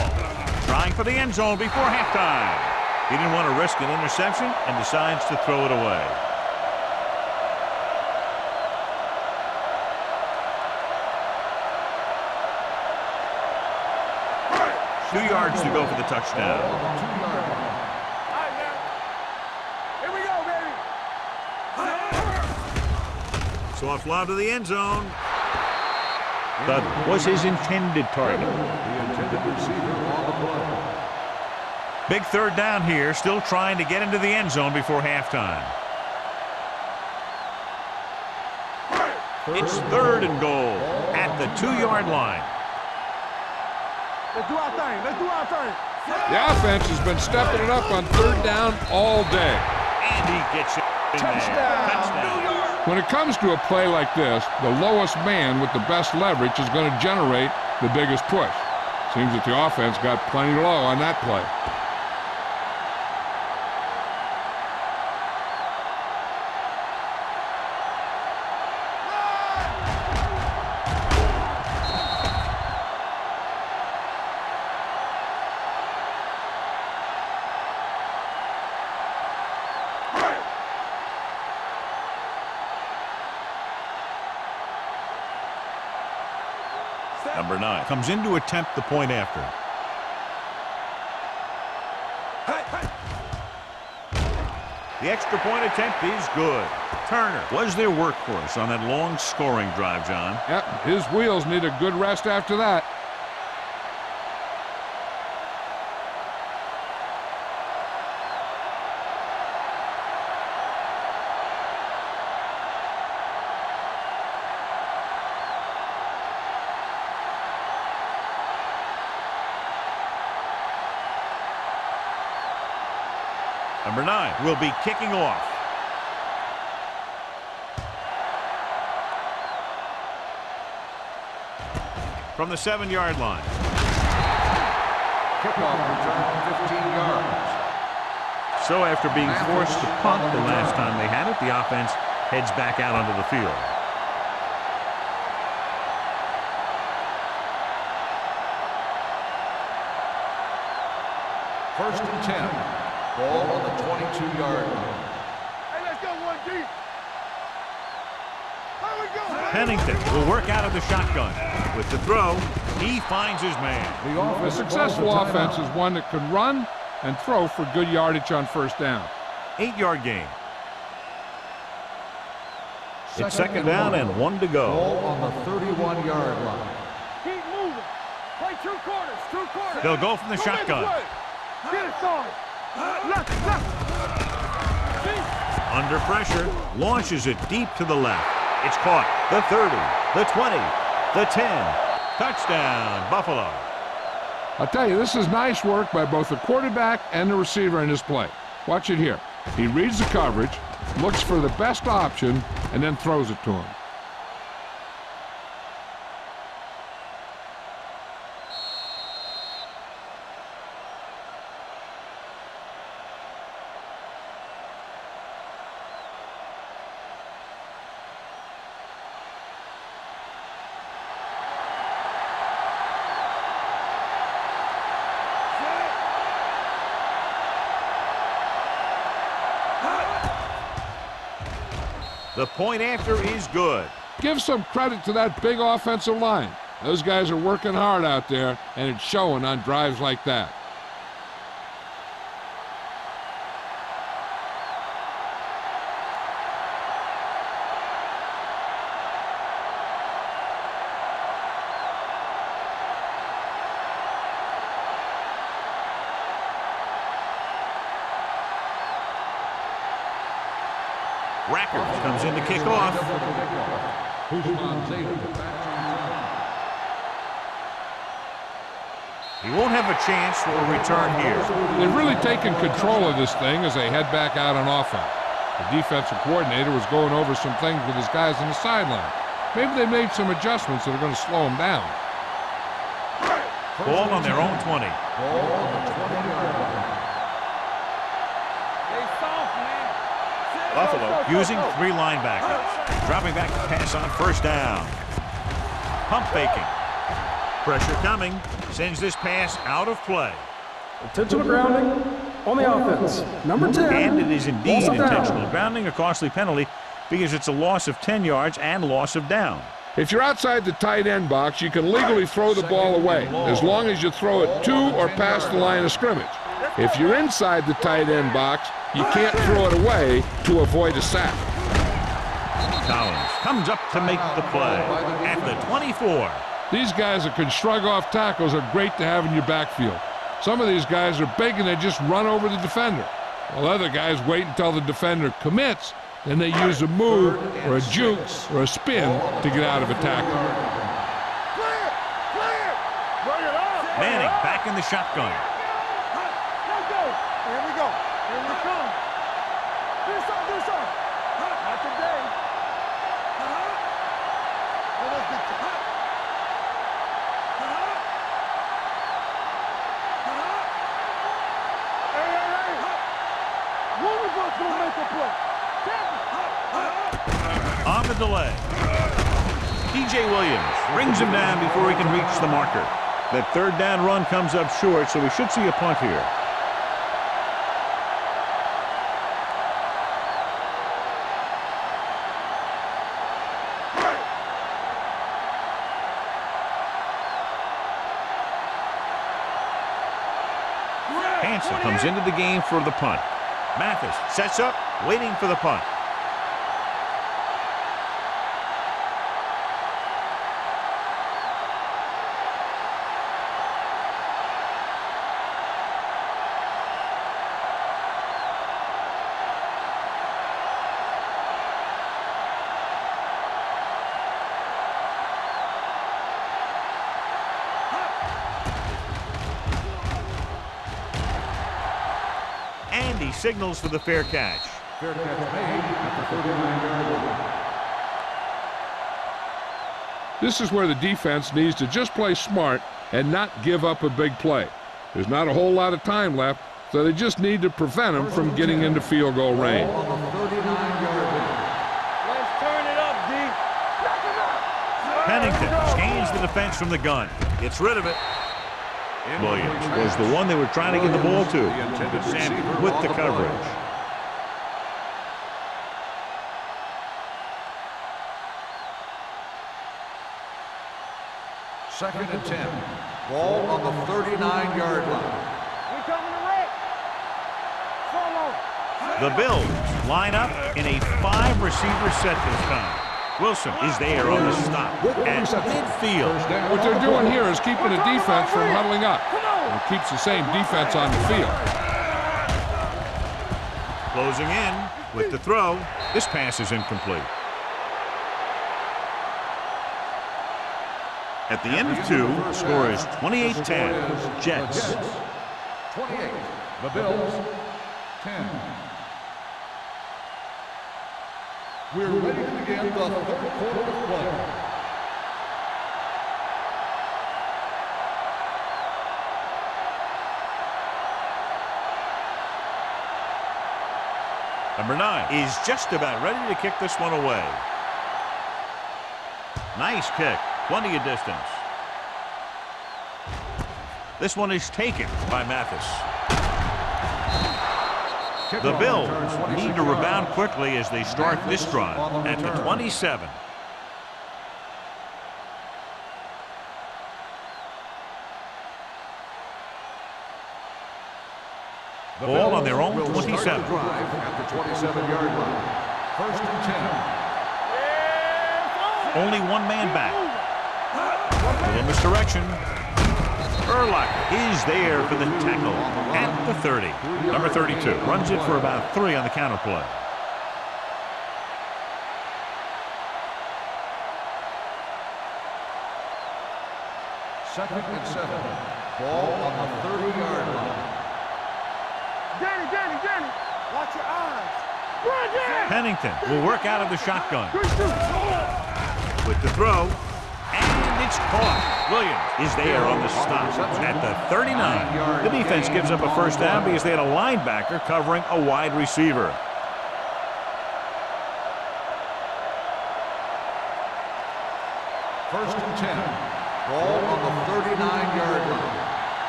Speaker 1: Trying for the end zone before halftime. He didn't want to risk an interception and decides to throw it away. Two yards to go for the touchdown.
Speaker 2: All right, now. Here we go, baby.
Speaker 1: Soft lob to the end zone. That was his intended target.
Speaker 4: The intended receiver on the play.
Speaker 1: Big 3rd down here, still trying to get into the end zone before halftime. It's 3rd and goal at the 2-yard line.
Speaker 2: Let's do our thing. Let's do our thing.
Speaker 3: The offense has been stepping it up on 3rd down all day.
Speaker 1: And he gets it in there. Touchdown.
Speaker 3: When it comes to a play like this, the lowest man with the best leverage is going to generate the biggest push. Seems that the offense got plenty low on that play.
Speaker 1: Number 9 comes in to attempt the point after. The extra point attempt is good. Turner was their workhorse on that long scoring drive, John.
Speaker 3: Yep, his wheels need a good rest after that.
Speaker 1: Number 9 will be kicking off. From the 7-yard line.
Speaker 4: Kickoff return 15 yards.
Speaker 1: So after being forced to punt the last time they had it, the offense heads back out onto the field.
Speaker 4: First and 10. Ball on the 22-yard line.
Speaker 2: Hey, let's go one deep. How we go?
Speaker 1: Pennington will work out of the shotgun. With the throw, he finds his man.
Speaker 3: A successful offense is one that can run and throw for good yardage on first down.
Speaker 1: 8-yard gain. It's second down and 1 to go.
Speaker 4: Ball on the 31-yard line.
Speaker 2: Keep moving. Play two quarters.
Speaker 1: They'll go from the shotgun.
Speaker 2: Get it started. Left.
Speaker 1: Under pressure, launches it deep to the left. It's caught. The 30, the 20, the 10. Touchdown, Buffalo.
Speaker 3: I'll tell you, this is nice work by both the quarterback and the receiver in this play. Watch it here. He reads the coverage, looks for the best option, and then throws it to him.
Speaker 1: The point after is good.
Speaker 3: Give some credit to that big offensive line. Those guys are working hard out there, and it's showing on drives like that.
Speaker 1: Rackers comes in to kick off. He won't have a chance for a return here.
Speaker 3: They've really taken control of this thing as they head back out on offense. The defensive coordinator was going over some things with his guys on the sideline. Maybe they made some adjustments that are going to slow them down.
Speaker 1: Ball on their own 20.
Speaker 4: Ball on the 20-yard line.
Speaker 1: Buffalo using 3 linebackers. Dropping back to pass on first down. Pump faking. Pressure coming. Sends this pass out of play.
Speaker 5: Intentional grounding on the offense. Number 10.
Speaker 1: And it is indeed
Speaker 5: Also down.
Speaker 1: intentional grounding, a costly penalty because it's a loss of 10 yards and loss of down.
Speaker 3: If you're outside the tight end box, you can legally throw the ball away as long as you throw it to or past the line of scrimmage. If you're inside the tight end box, you can't throw it away to avoid a sack.
Speaker 1: Collins comes up to make the play at the 24.
Speaker 3: These guys that can shrug off tackles are great to have in your backfield. Some of these guys are big and they just run over the defender, while other guys wait until the defender commits, then they use a move or a juke or a spin to get out of a tackle.
Speaker 1: Manning back in the shotgun.
Speaker 2: Here we go. Here we come. Do something. Not today. Let's get to Hey. One of us will make a play.
Speaker 1: On the delay. DJ Williams brings him down before he can reach the marker. That third down run comes up short, so we should see a punt here. Hansen comes into the game for the punt. Mathis sets up, waiting for the punt. And he signals for the fair catch.
Speaker 4: Fair catch made at the 39-yard line.
Speaker 3: This is where the defense needs to just play smart and not give up a big play. There's not a whole lot of time left, so they just need to prevent them from getting into field goal range.
Speaker 4: Ball on the 39-yard line.
Speaker 2: Let's turn it up, D.
Speaker 1: Pennington scans the defense from the gun. Gets rid of it. Williams was the one they were trying to get the ball to. Sam with the coverage.
Speaker 4: Second and 10. Ball on the 39-yard line.
Speaker 2: We coming to wreck. Follow.
Speaker 1: The Bills line up in a 5-receiver set this time. Wilson is there on the stop at midfield.
Speaker 3: What they're doing here is keeping the defense from huddling up. It keeps the same defense on the field.
Speaker 1: Closing in with the throw. This pass is incomplete. At the end of 2, score is 28-10, Jets.
Speaker 4: 28. The Bills, 10. We're ready to begin the third quarter of play.
Speaker 1: Number 9 is just about ready to kick this one away. Nice kick. Plenty of distance. This one is taken by Mathis. The Bills need to rebound quickly as they start this drive at the 27. Ball on their own 27.
Speaker 4: At the 27-yard line. First and 10.
Speaker 1: Only one man back. Little misdirection. Urlacher is there for the tackle at the 30. Number 32 runs it for about 3 on the counter play.
Speaker 4: Second and 7. Ball on the 30-yard line.
Speaker 2: Danny. Watch your eyes. Run, Danny.
Speaker 1: Pennington will work out of the shotgun. With the throw. And it's caught. Williams is there on the stop at the 39. The defense gives up a first down because they had a linebacker covering a wide receiver.
Speaker 4: First and 10. Ball on the 39-yard line.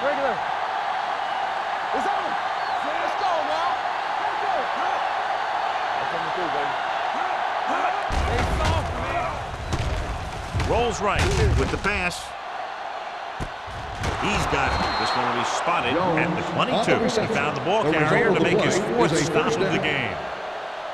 Speaker 2: Regular. It's over. Let's go, man. Let's go. I'm coming through, baby. Stay soft, man.
Speaker 1: Rolls right with the pass. He's got it. This one will be spotted at the 22. He found the ball carrier to make his 4th stop of the game.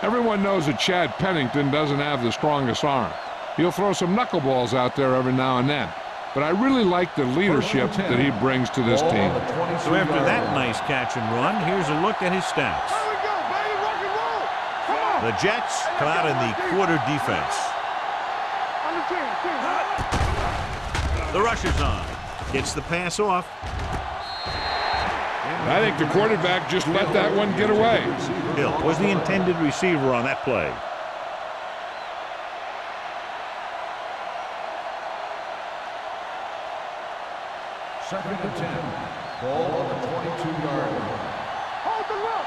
Speaker 3: Everyone knows that Chad Pennington doesn't have the strongest arm. He'll throw some knuckleballs out there every now and then. But I really like the leadership that he brings to this team.
Speaker 1: So after that nice catch and run, here's a look at his stats.
Speaker 2: There we go, baby. Rock and roll. Come on.
Speaker 1: The Jets come out in the quarter defense.
Speaker 2: On the 10.
Speaker 1: The rush is on. Gets the pass off.
Speaker 3: I think the quarterback just let that one get away.
Speaker 1: Hill was the intended receiver on that play.
Speaker 4: Second and 10. Ball on the 22-yard line.
Speaker 2: Hold the look.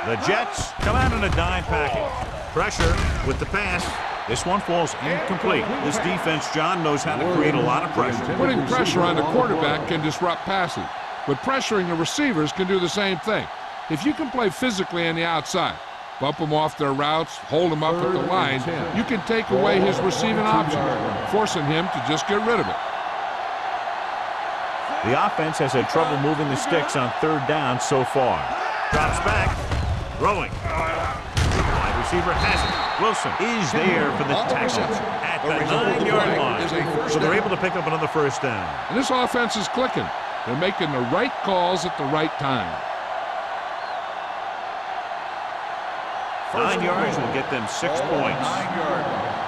Speaker 1: The Jets come out in a dime package. Pressure with the pass. This one falls incomplete. This defense, John, knows how to create a lot of pressure.
Speaker 3: Putting pressure on the quarterback can disrupt passing, but pressuring the receivers can do the same thing. If you can play physically on the outside, bump them off their routes, hold them up at the line, you can take away his receiving option, forcing him to just get rid of it.
Speaker 1: The offense has had trouble moving the sticks on 3rd down so far. Drops back, throwing. Wide receiver has it. Wilson is there for the tackle at the 9-yard line. So they're able to pick up another first down.
Speaker 3: And this offense is clicking. They're making the right calls at the right time.
Speaker 1: 9 yards will get them 6 points.
Speaker 4: 9-yard line.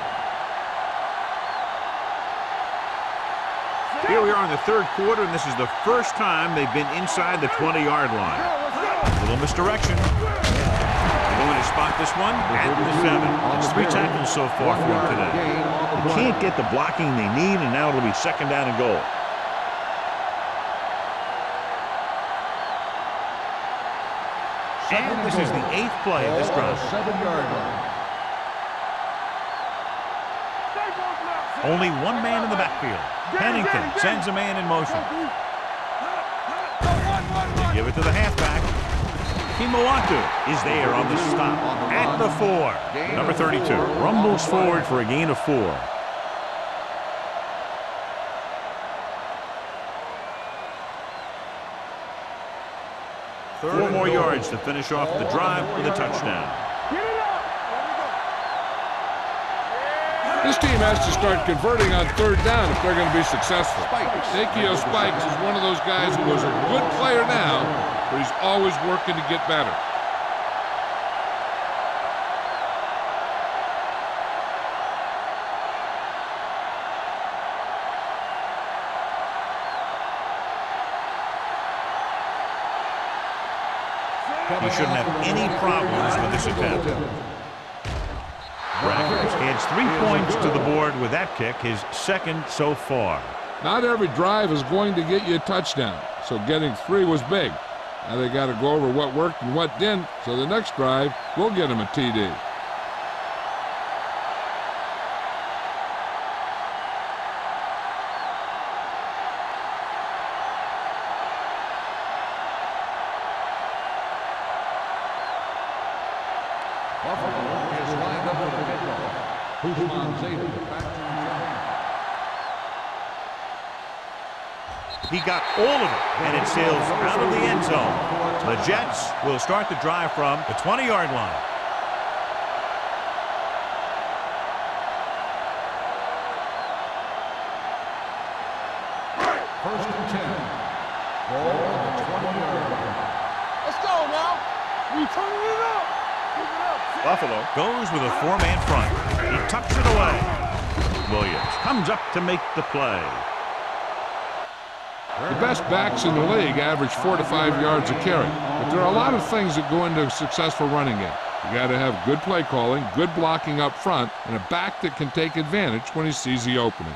Speaker 1: Here we are in the 3rd quarter, and this is the first time they've been inside the 20-yard line. Little misdirection. They're going to spot this one at the 7. It's 3 tackles so far for them today. They can't get the blocking they need, and now it'll be 2nd down and goal. And this is the 8th play of this drive.
Speaker 4: 7-yard line.
Speaker 1: Only one man in the backfield. Pennington sends a man in motion. They give it to the halfback. Kimawatu is there on the stop at the 4. Number 32 rumbles forward for a gain of 4. Four more yards to finish off the drive with a touchdown.
Speaker 3: This team has to start converting on third down if they're going to be successful. Nikio Spikes is one of those guys who is a good player now, but he's always working to get better.
Speaker 1: He shouldn't have any problems with this attempt. Rackers adds 3 points to the board with that kick, his second so far.
Speaker 3: Not every drive is going to get you a touchdown, so getting 3 was big. Now they got to go over what worked and what didn't, so the next drive will get him a TD.
Speaker 1: He got all of it, and it sails out of the end zone. The Jets will start the drive from the 20-yard line.
Speaker 4: First and 10. Ball on the 20-yard line.
Speaker 2: Let's go now. We turning it up. Keep it up.
Speaker 1: Buffalo goes with a 4-man front. He tucks it away. Williams comes up to make the play.
Speaker 3: The best backs in the league average 4 to 5 yards a carry, but there are a lot of things that go into a successful running game. You got to have good play calling, good blocking up front, and a back that can take advantage when he sees the opening.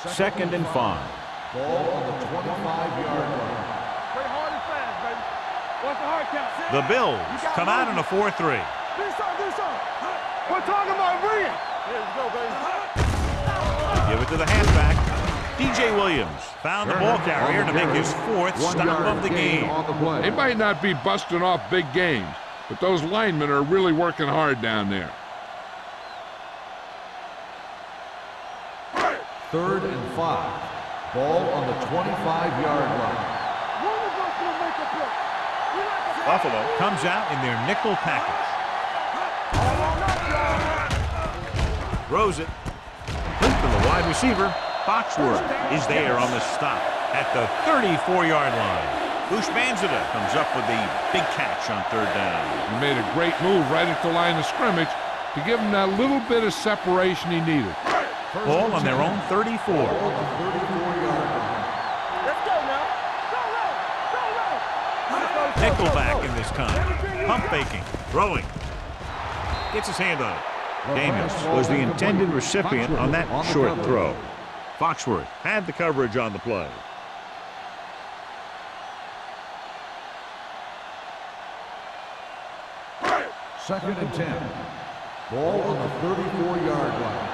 Speaker 1: Second and 5.
Speaker 4: Ball on the 25-yard line.
Speaker 2: Play hard and fast, baby. What's the hard count?
Speaker 1: The Bills come out in a 4-3.
Speaker 2: Do something, do something. We're talking about bringing. Here we go, baby.
Speaker 1: Give it to the halfback. DJ Williams found the ball carrier to make his 4th stop of the game.
Speaker 3: They might not be busting off big games, but those linemen are really working hard down there.
Speaker 4: Third and 5. Ball on the 25-yard line.
Speaker 1: Buffalo comes out in their nickel package. Throws it. Clinton, the wide receiver. Foxworth is there on the stop at the 34-yard line. Bushmanzada comes up with the big catch on third down.
Speaker 3: He made a great move right at the line of scrimmage to give him that little bit of separation he needed.
Speaker 1: Ball on their own 34.
Speaker 2: Let's go now. Go.
Speaker 1: Nickelback in this time. Pump faking. Throwing. Gets his hand on it. Daniels was the intended recipient on that short throw. Foxworth had the coverage on the play.
Speaker 4: Second and 10. Ball on the 34-yard line.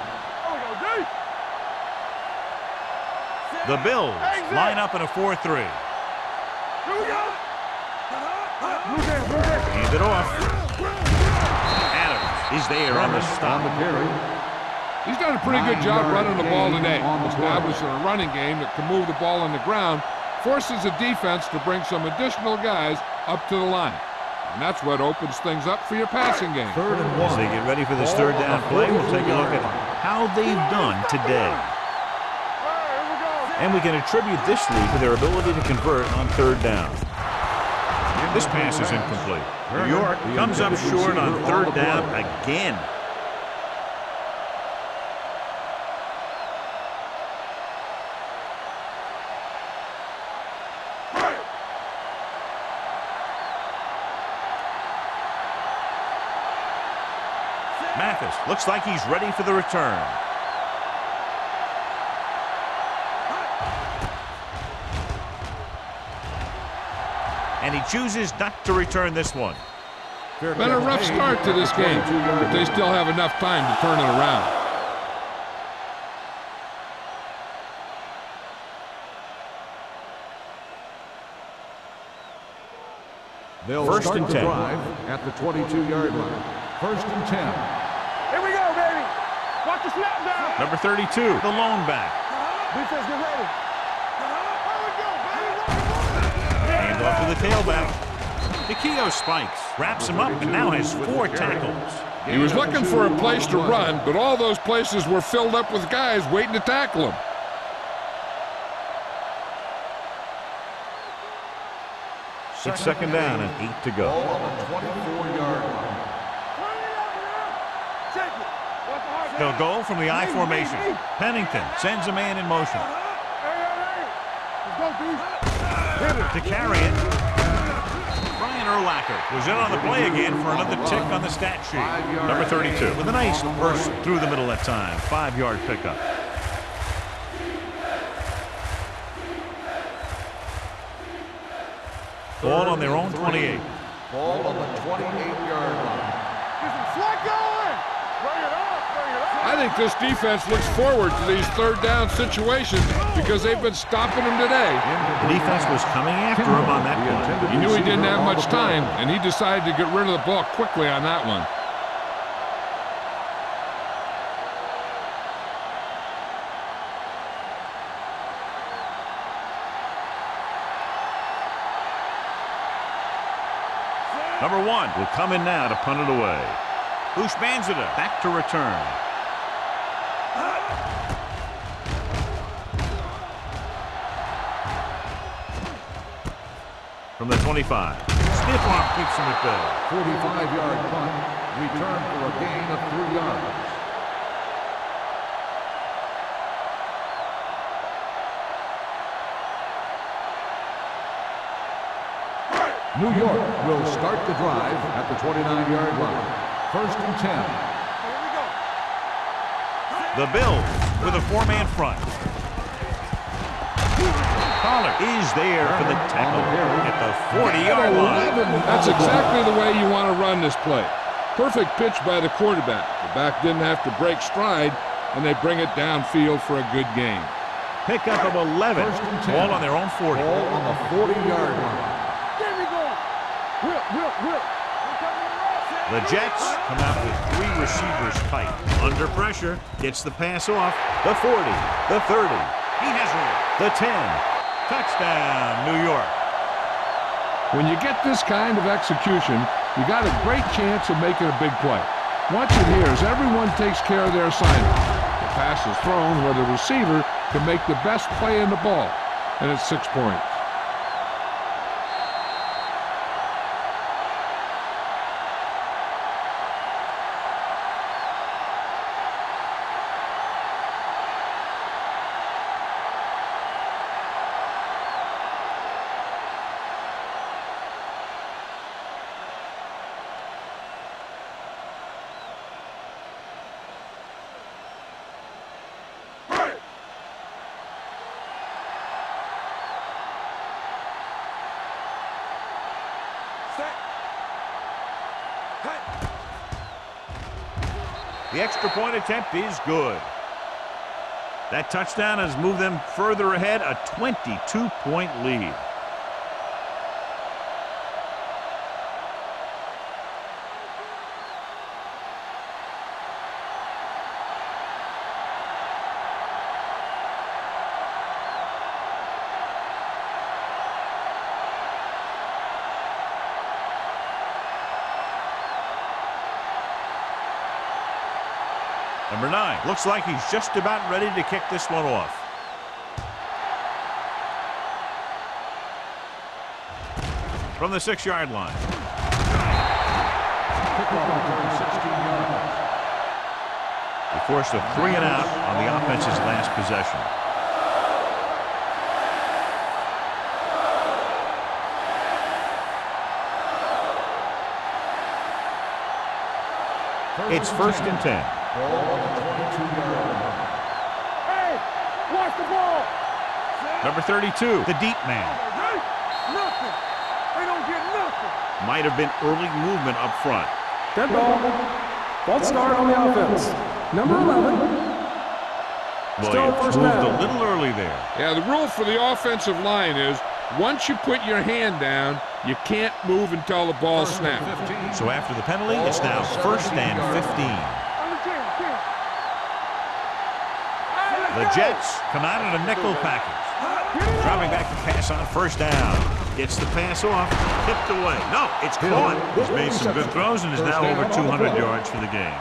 Speaker 1: The Bills line up in a 4-3.
Speaker 2: Here we go.
Speaker 1: Hand it off. Adams is there on the stop.
Speaker 3: He's done a pretty good job running the ball today, establishing a running game that can move the ball on the ground, forces the defense to bring some additional guys up to the line. And that's what opens things up for your passing game.
Speaker 4: Third and 1.
Speaker 1: As they get ready for the third down play, we'll take a look at how they've done today. And we can attribute this lead to their ability to convert on third down. This pass is incomplete. New York comes up short on third down again. Mathis looks like he's ready for the return. And he chooses not to return this one.
Speaker 3: Been a rough start to this game, but they still have enough time to turn it around.
Speaker 4: They'll
Speaker 1: First
Speaker 4: start
Speaker 1: and
Speaker 4: the
Speaker 1: 10.
Speaker 4: drive at the 22-yard line. First and 10.
Speaker 2: Here we go, baby. Watch the snap down.
Speaker 1: Number 32, the lone back.
Speaker 2: Defense, get ready. Here we go, baby.
Speaker 1: Hand off to the tailback. Nikio spikes, wraps him up, and now has 4 tackles.
Speaker 3: He was looking for a place to run, but all those places were filled up with guys waiting to tackle him.
Speaker 1: It's second down and 8 to go.
Speaker 4: Ball on the 24-yard line.
Speaker 2: Take it. Watch the hard
Speaker 1: They'll go from the I formation. Pennington sends a man in motion.
Speaker 2: Hey. Let's go, D. Hit it.
Speaker 1: To carry it, Brian Urlacher was in on the play again for another tick on the stat sheet. Number 32 with a nice burst through the middle that time. 5-yard pickup. Ball on their own 28.
Speaker 4: Ball on the 28-yard line.
Speaker 2: Get some slack going. Bring it up.
Speaker 3: I think this defense looks forward to these third down situations because they've been stopping them today.
Speaker 1: The defense was coming after him on that play.
Speaker 3: He knew he didn't have much time, and he decided to get rid of the ball quickly on that one.
Speaker 1: Number 1 will come in now to punt it away. Ushmanzada back to return. From the 25. Stiff arm keeps him at bay.
Speaker 4: 45-yard punt. Return for a gain of 3 yards. New York will start the drive at the 29-yard line. First and 10.
Speaker 2: Here we go.
Speaker 1: The Bills with a 4-man front. Collar is there for the tackle at the 40-yard line.
Speaker 3: That's exactly the way you want to run this play. Perfect pitch by the quarterback. The back didn't have to break stride, and they bring it downfield for a good gain.
Speaker 1: Pickup of 11.
Speaker 4: First and 10.
Speaker 1: Ball on their own 40.
Speaker 4: Ball on the 40-yard line.
Speaker 2: There we go. Whip.
Speaker 1: The Jets come out with 3 receivers tight. Under pressure, gets the pass off. The 40, the 30. He has room. The 10. Touchdown, New York.
Speaker 3: When you get this kind of execution, you got a great chance of making a big play. Watch it here as everyone takes care of their assignment. The pass is thrown where the receiver can make the best play in the ball, and it's 6 points.
Speaker 1: The extra point attempt is good. That touchdown has moved them further ahead, a 22-point lead. Number 9 looks like he's just about ready to kick this one off. From the 6-yard line. He forced a 3 and out on the offense's last possession. It's first and 10.
Speaker 4: Ball on the 22-yard line.
Speaker 2: Hey, watch the ball.
Speaker 1: Number 32, the deep man.
Speaker 2: Nothing. They don't get nothing.
Speaker 1: Might have been early movement up front.
Speaker 5: Dead ball. False start on the offense. Number 11. Still
Speaker 1: Williams
Speaker 5: first
Speaker 1: moved
Speaker 5: down.
Speaker 1: a little early there.
Speaker 3: Yeah, the rule for the offensive line is Once you put your hand down, you can't move until the ball snaps.
Speaker 1: So after the penalty, it's now first and 15. The Jets come out in a nickel package. Dropping back to pass on first down. Gets the pass off, tipped away. No, it's caught. He's made some good throws and is now over 200 yards for the game.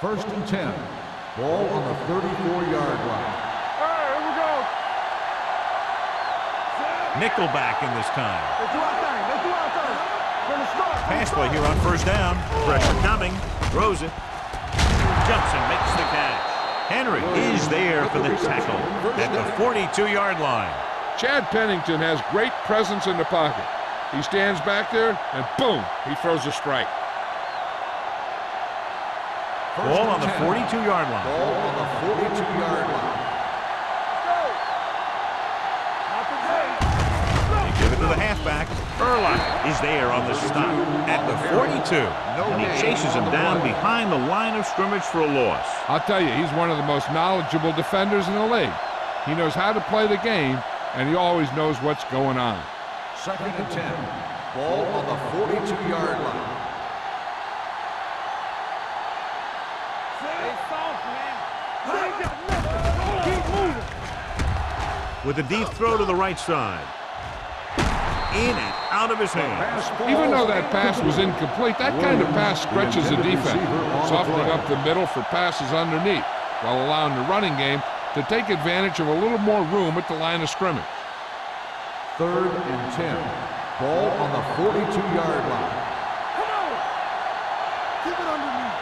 Speaker 4: First and 10. Ball on the 34-yard line.
Speaker 2: All right, here we go.
Speaker 1: Nickelback in this time.
Speaker 2: Let's do our thing. Let's do our thing. From the start.
Speaker 1: Pass play here on first down. Pressure coming. Throws it. Jumps and makes the catch. Henry is there for the tackle at the 42-yard line.
Speaker 3: Chad Pennington has great presence in the pocket. He stands back there, and boom, he throws a strike.
Speaker 1: Ball on the 42-yard line.
Speaker 4: Ball on the 42-yard line.
Speaker 1: They give it to the halfback. Erline is there on the stop at the 42. And he chases him down behind the line of scrimmage for a loss.
Speaker 3: I'll tell you, he's one of the most knowledgeable defenders in the league. He knows how to play the game, and he always knows what's going on.
Speaker 4: Second and 10. Ball on the 42-yard line.
Speaker 1: With a deep throw to the right side. In and out of his hands.
Speaker 3: Even though that pass was incomplete, that kind of pass stretches the defense, softening up the middle for passes underneath, while allowing the running game to take advantage of a little more room at the line of scrimmage.
Speaker 4: Third and 10. Ball on the 42-yard line.
Speaker 2: Come on. Keep it underneath.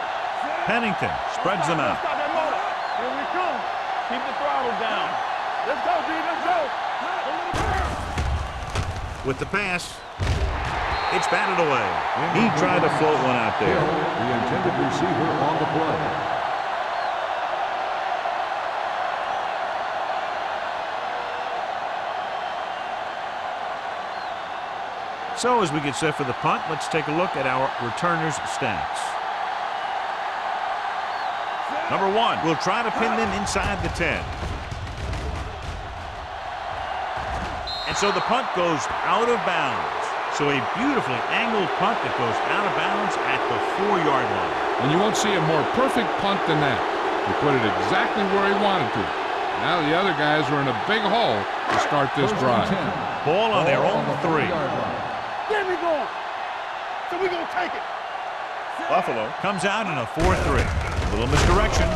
Speaker 1: Pennington spreads them out.
Speaker 2: Stop that motor. Here we come. Keep the throttle down. Let's go, D. Let's go.
Speaker 1: With the pass, it's batted away. He tried to float one out there.
Speaker 4: The intended receiver on the play.
Speaker 1: So as we get set for the punt, let's take a look at our returners' stats. Number 1, we'll try to pin them inside the 10. And so the punt goes out of bounds. So a beautifully angled punt that goes out of bounds at the 4-yard line.
Speaker 3: And you won't see a more perfect punt than that. He put it exactly where he wanted to. Now the other guys are in a big hole to start this drive.
Speaker 1: Ball on their own 3.
Speaker 2: Get me going. So we're going to take it.
Speaker 1: Buffalo comes out in a 4-3. Little misdirection.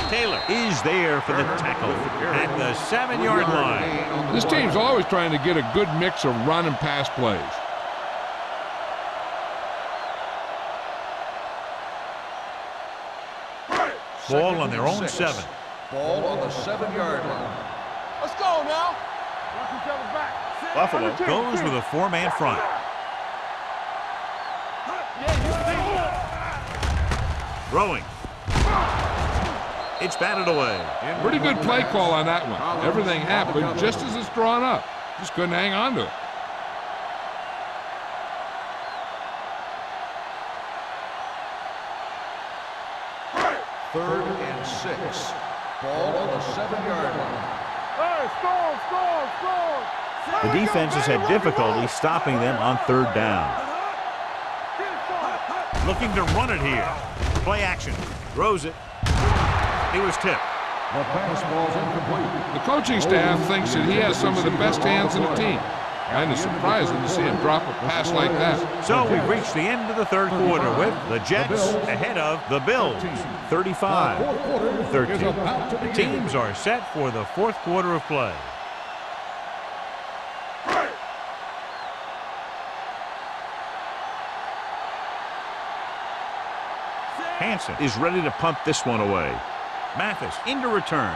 Speaker 1: Taylor is there for the tackle at the 7-yard line.
Speaker 3: This team's always trying to get a good mix of run and pass plays.
Speaker 1: Ball on their own 7.
Speaker 4: Ball on the 7-yard line.
Speaker 2: Let's go now. Watch each other's back.
Speaker 1: Buffalo goes with a 4-man front. Throwing. It's batted away.
Speaker 3: Pretty good play call on that one. Everything happened just as it's drawn up. Just couldn't hang on to it.
Speaker 4: Third and 6. Ball on the 7-yard line.
Speaker 2: Hey, score.
Speaker 1: The defense has had difficulty stopping them on third down. Looking to run it here. Play action. Throws it. He was tipped.
Speaker 4: The pass ball's incomplete.
Speaker 3: The coaching staff thinks that he has some of the best hands in the team. Kind of surprising to see him drop a pass like that.
Speaker 1: So we've reached the end of the third quarter with the Jets ahead of the Bills, 35-13. The teams are set for the fourth quarter of play. Hansen is ready to punt this one away. Mathis into return.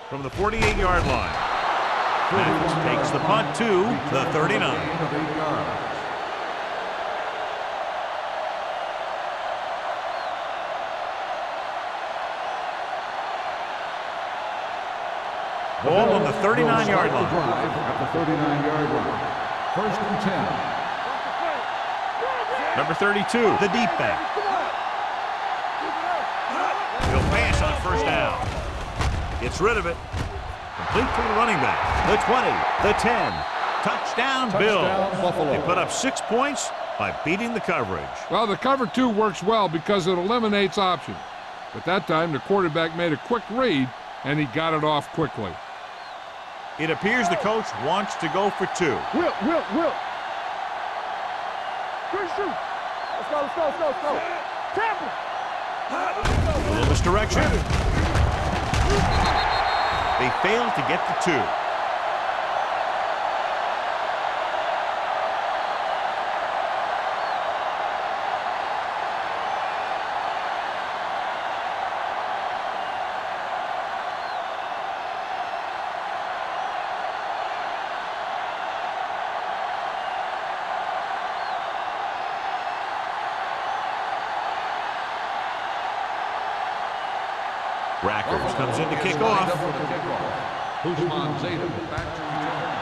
Speaker 1: From the 48-yard line, Mathis takes the punt to the 39. Ball on the 39-yard
Speaker 4: Start the
Speaker 1: line.
Speaker 4: drive at the 39-yard line. First and 10.
Speaker 1: Number 32, the deep back. He'll pass on first down. Gets rid of it. Complete to the running back. The 20, the 10. Touchdown, Bill.
Speaker 3: Buffalo.
Speaker 1: They put up 6 points by beating the coverage.
Speaker 3: Well, the cover 2 works well because it eliminates options. But that time, the quarterback made a quick read, and he got it off quickly.
Speaker 1: It appears the coach wants to go for 2.
Speaker 2: Will. Good shoot. Let's go. Tackle.
Speaker 1: A little misdirection. They failed to get the 2. Rackers comes in to kick off.
Speaker 4: Usman Zeta back to return.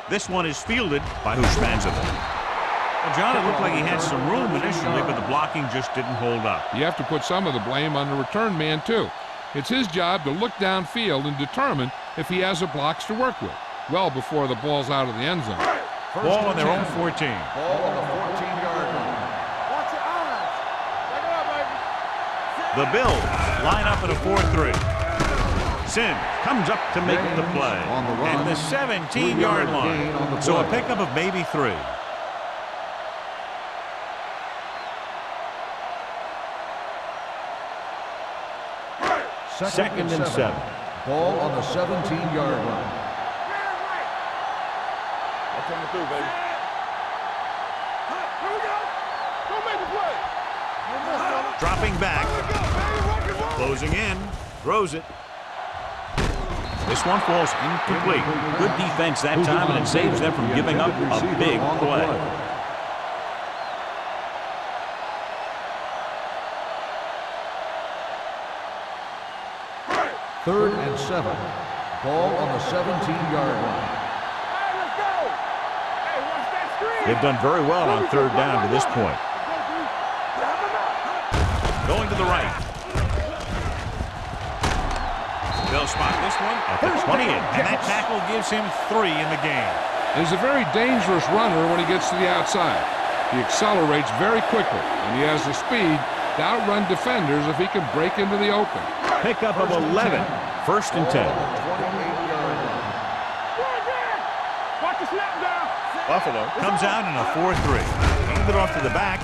Speaker 1: This one is fielded by Houshmandzadeh. Well, John, it looked like he had some room initially, but the blocking just didn't hold up.
Speaker 3: You have to put some of the blame on the return man, too. It's his job to look downfield and determine if he has the blocks to work with, well before the ball's out of the end zone.
Speaker 1: Ball on their own 14.
Speaker 4: Ball on the 14-yard line.
Speaker 2: Watch your eyes. Check it out, baby.
Speaker 1: The Bills line up at a 4-3. Sims comes up to make the play.
Speaker 4: On the run.
Speaker 1: And the 17-yard
Speaker 4: gain on
Speaker 1: line.
Speaker 4: the
Speaker 1: So a
Speaker 4: play.
Speaker 1: pickup of maybe 3. Second and 7.
Speaker 4: Ball on the 17-yard line.
Speaker 2: That's coming through, baby. Here we go. Go make the play.
Speaker 1: Dropping back.
Speaker 2: Here we go, baby. Rock and roll.
Speaker 1: Closing in. Throws it. This one falls incomplete. Good defense that time, and it saves them from giving up a big play.
Speaker 4: Third and 7. Ball on the 17-yard line.
Speaker 2: Hey, let's go. Hey, watch that screen.
Speaker 1: They've done very well on third down to this point. Going to the right. They'll spot this one at the 28, and that tackle gives him 3 in the game.
Speaker 3: He's a very dangerous runner when he gets to the outside. He accelerates very quickly, and he has the speed to outrun defenders if he can break into the open.
Speaker 1: Pickup of 11, first and 10.
Speaker 2: Watch the snap down.
Speaker 1: Buffalo comes out in a 4-3. Hand it off to the back.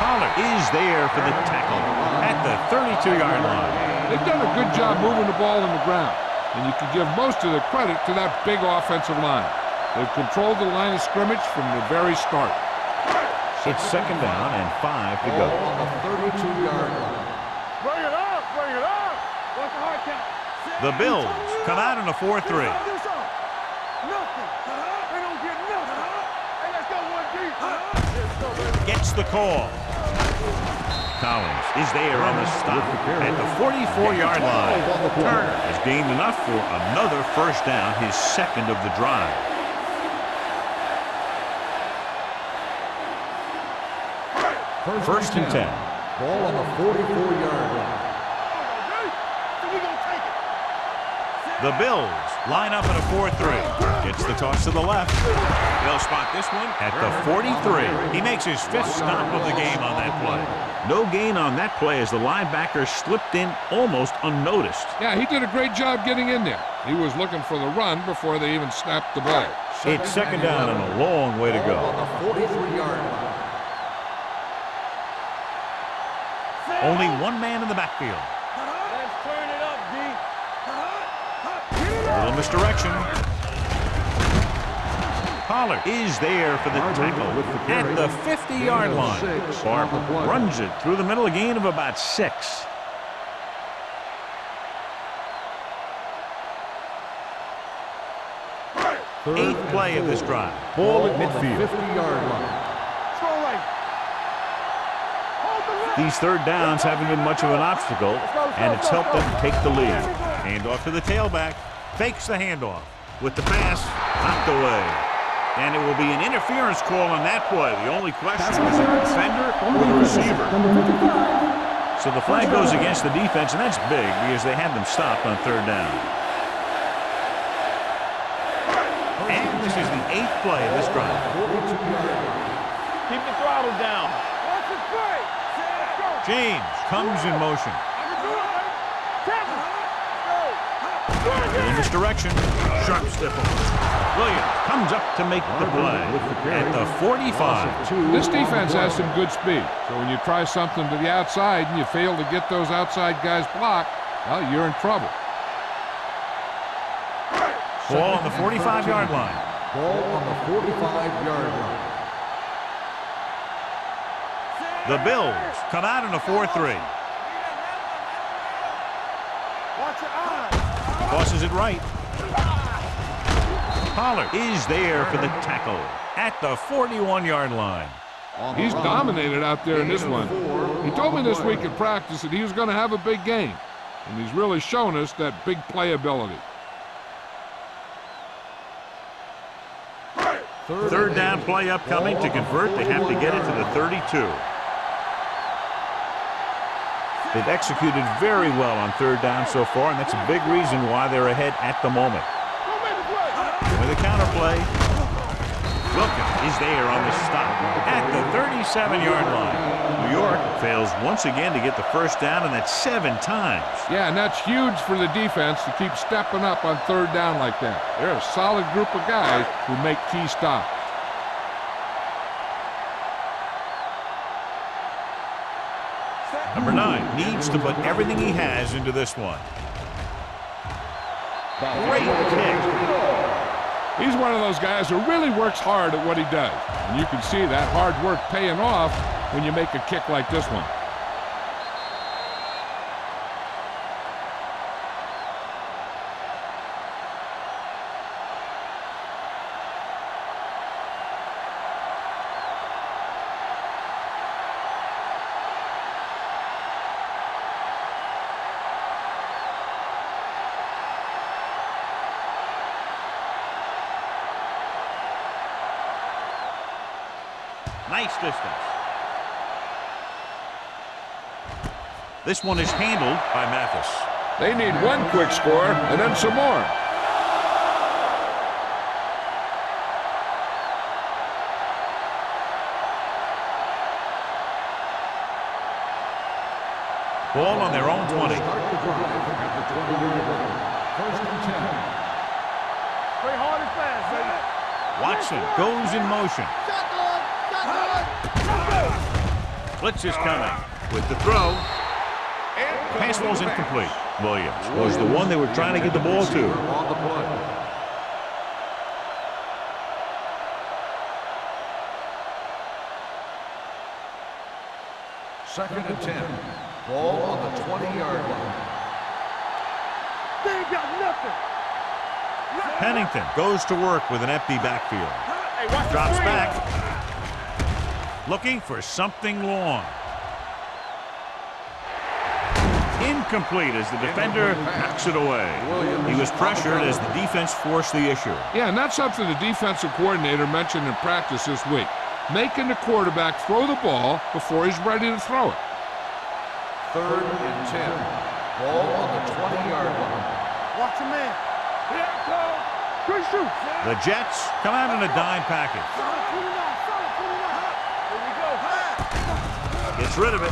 Speaker 1: Pollard is there for the tackle at the 32-yard line.
Speaker 3: They've done a good job moving the ball in the ground, and you can give most of the credit to that big offensive line. They've controlled the line of scrimmage from the very start.
Speaker 1: It's second down and 5 to go.
Speaker 4: On the 32-yard line.
Speaker 2: Bring it up. Watch the hard count.
Speaker 1: The Bills come out in a 4-3.
Speaker 2: Nothing. They don't get nothing. Hey, let's go one deep. Let's go, baby.
Speaker 1: Gets the call. Collins is there on the stop at the 44-yard line. Turner has gained enough for another first down, his second of the drive. First and 10.
Speaker 4: Ball on the 44-yard line.
Speaker 1: The Bills line up in a 4-3. Gets the toss to the left. They'll spot this one at the 43. He makes his 5th stop of the game on that play. No gain on that play as the linebacker slipped in almost unnoticed.
Speaker 3: Yeah, he did a great job getting in there. He was looking for the run before they even snapped the ball.
Speaker 1: It's second down and a long way to
Speaker 4: Ball
Speaker 1: go.
Speaker 4: on the 43-yard line.
Speaker 1: Only one man in the backfield.
Speaker 2: Let's turn it up, D.
Speaker 1: A little misdirection. Pollard is there for the tackle at the 50-yard line. Barber runs it through the middle, a gain of about 6. Eighth play of this drive. Ball at midfield.
Speaker 4: 50-yard line.
Speaker 2: Throw right. Hold the line.
Speaker 1: These third downs haven't been much of an obstacle, and it's helped them take the lead. Handoff to the tailback. Fakes the handoff. With the pass, knocked away. And it will be an interference call on that play. The only question is the defender or the receiver. So the flag goes against the defense, and that's big because they had them stopped on third down. And this is the 8th play of this drive.
Speaker 2: Keep the throttle down. Watch the play.
Speaker 1: James comes in motion. In this direction, sharp stiff arm. Williams comes up to make the play at the 45.
Speaker 3: This defense has some good speed, so when you try something to the outside and you fail to get those outside guys blocked, well, you're in trouble.
Speaker 1: Ball on the 45-yard line.
Speaker 4: Ball on the 45-yard line.
Speaker 1: The Bills come out in a 4-3.
Speaker 2: Watch your eyes.
Speaker 1: Tosses it right. Pollard is there for the tackle at the 41-yard line.
Speaker 3: He's dominated out there in this one. He told me this week at practice that he was going to have a big game, and he's really shown us that big playability.
Speaker 1: Third down play upcoming. To convert, they have to get it to the 32. They've executed very well on third down so far, and that's a big reason why they're ahead at the moment. With a counter play, Wilkins is there on the stop at the 37-yard line. New York fails once again to get the first down, and that's 7 times.
Speaker 3: Yeah, and that's huge for the defense to keep stepping up on third down like that. They're a solid group of guys who make key stops.
Speaker 1: Number 9 needs to put everything he has into this one. Great kick.
Speaker 3: He's one of those guys who really works hard at what he does. And you can see that hard work paying off when you make a kick like this one.
Speaker 1: Nice distance. This one is handled by Mathis.
Speaker 3: They need one quick score and then some more.
Speaker 1: Ball on their own 20.
Speaker 2: Play hard and fast, baby.
Speaker 1: Watson goes in motion. Blitz is coming with the throw. Pass ball's incomplete. Williams was the one they were trying to get the ball to.
Speaker 4: On the play. Second and 10. Ball on the 20-yard line.
Speaker 2: They ain't got nothing.
Speaker 1: Pennington goes to work with an empty backfield.
Speaker 2: Hey, watch the
Speaker 1: Drops
Speaker 2: screen.
Speaker 1: back. Looking for something long. Incomplete as the defender knocks it away. He was pressured as the defense forced the issue.
Speaker 3: Yeah, and that's something the defensive coordinator mentioned in practice this week. Making the quarterback throw the ball before he's ready to throw it.
Speaker 4: Third and 10. Ball on the 20-yard line.
Speaker 2: Watch your man. Here it goes. Good shoot.
Speaker 1: The Jets come out in a dime package. Gets rid of it.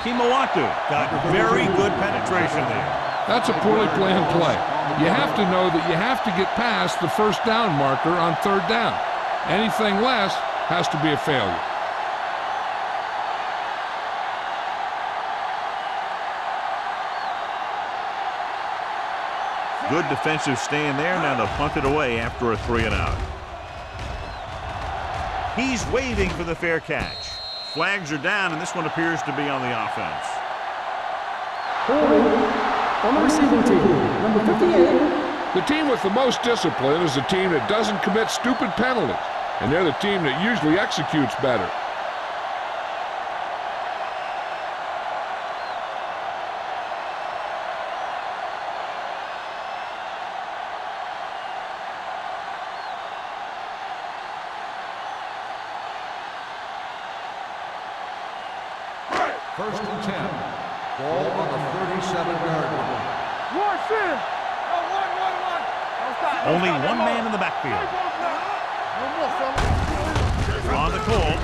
Speaker 1: Kimawatu got very good penetration there.
Speaker 3: That's a poorly planned play. You have to know that you have to get past the first down marker on third down. Anything less has to be a failure.
Speaker 1: Good defensive stand there. Now they'll punt it away after a 3-and-out. He's waiting for the fair catch. Flags are down, and this one appears to be on the offense.
Speaker 5: On the receiving team, number 58.
Speaker 3: The team with the most discipline is the team that doesn't commit stupid penalties, and they're the team that usually executes better.
Speaker 4: First and 10. Ball on the 37-yard line.
Speaker 2: Watch it.
Speaker 1: Only one man in the backfield.
Speaker 2: One more, fella.
Speaker 1: On the call.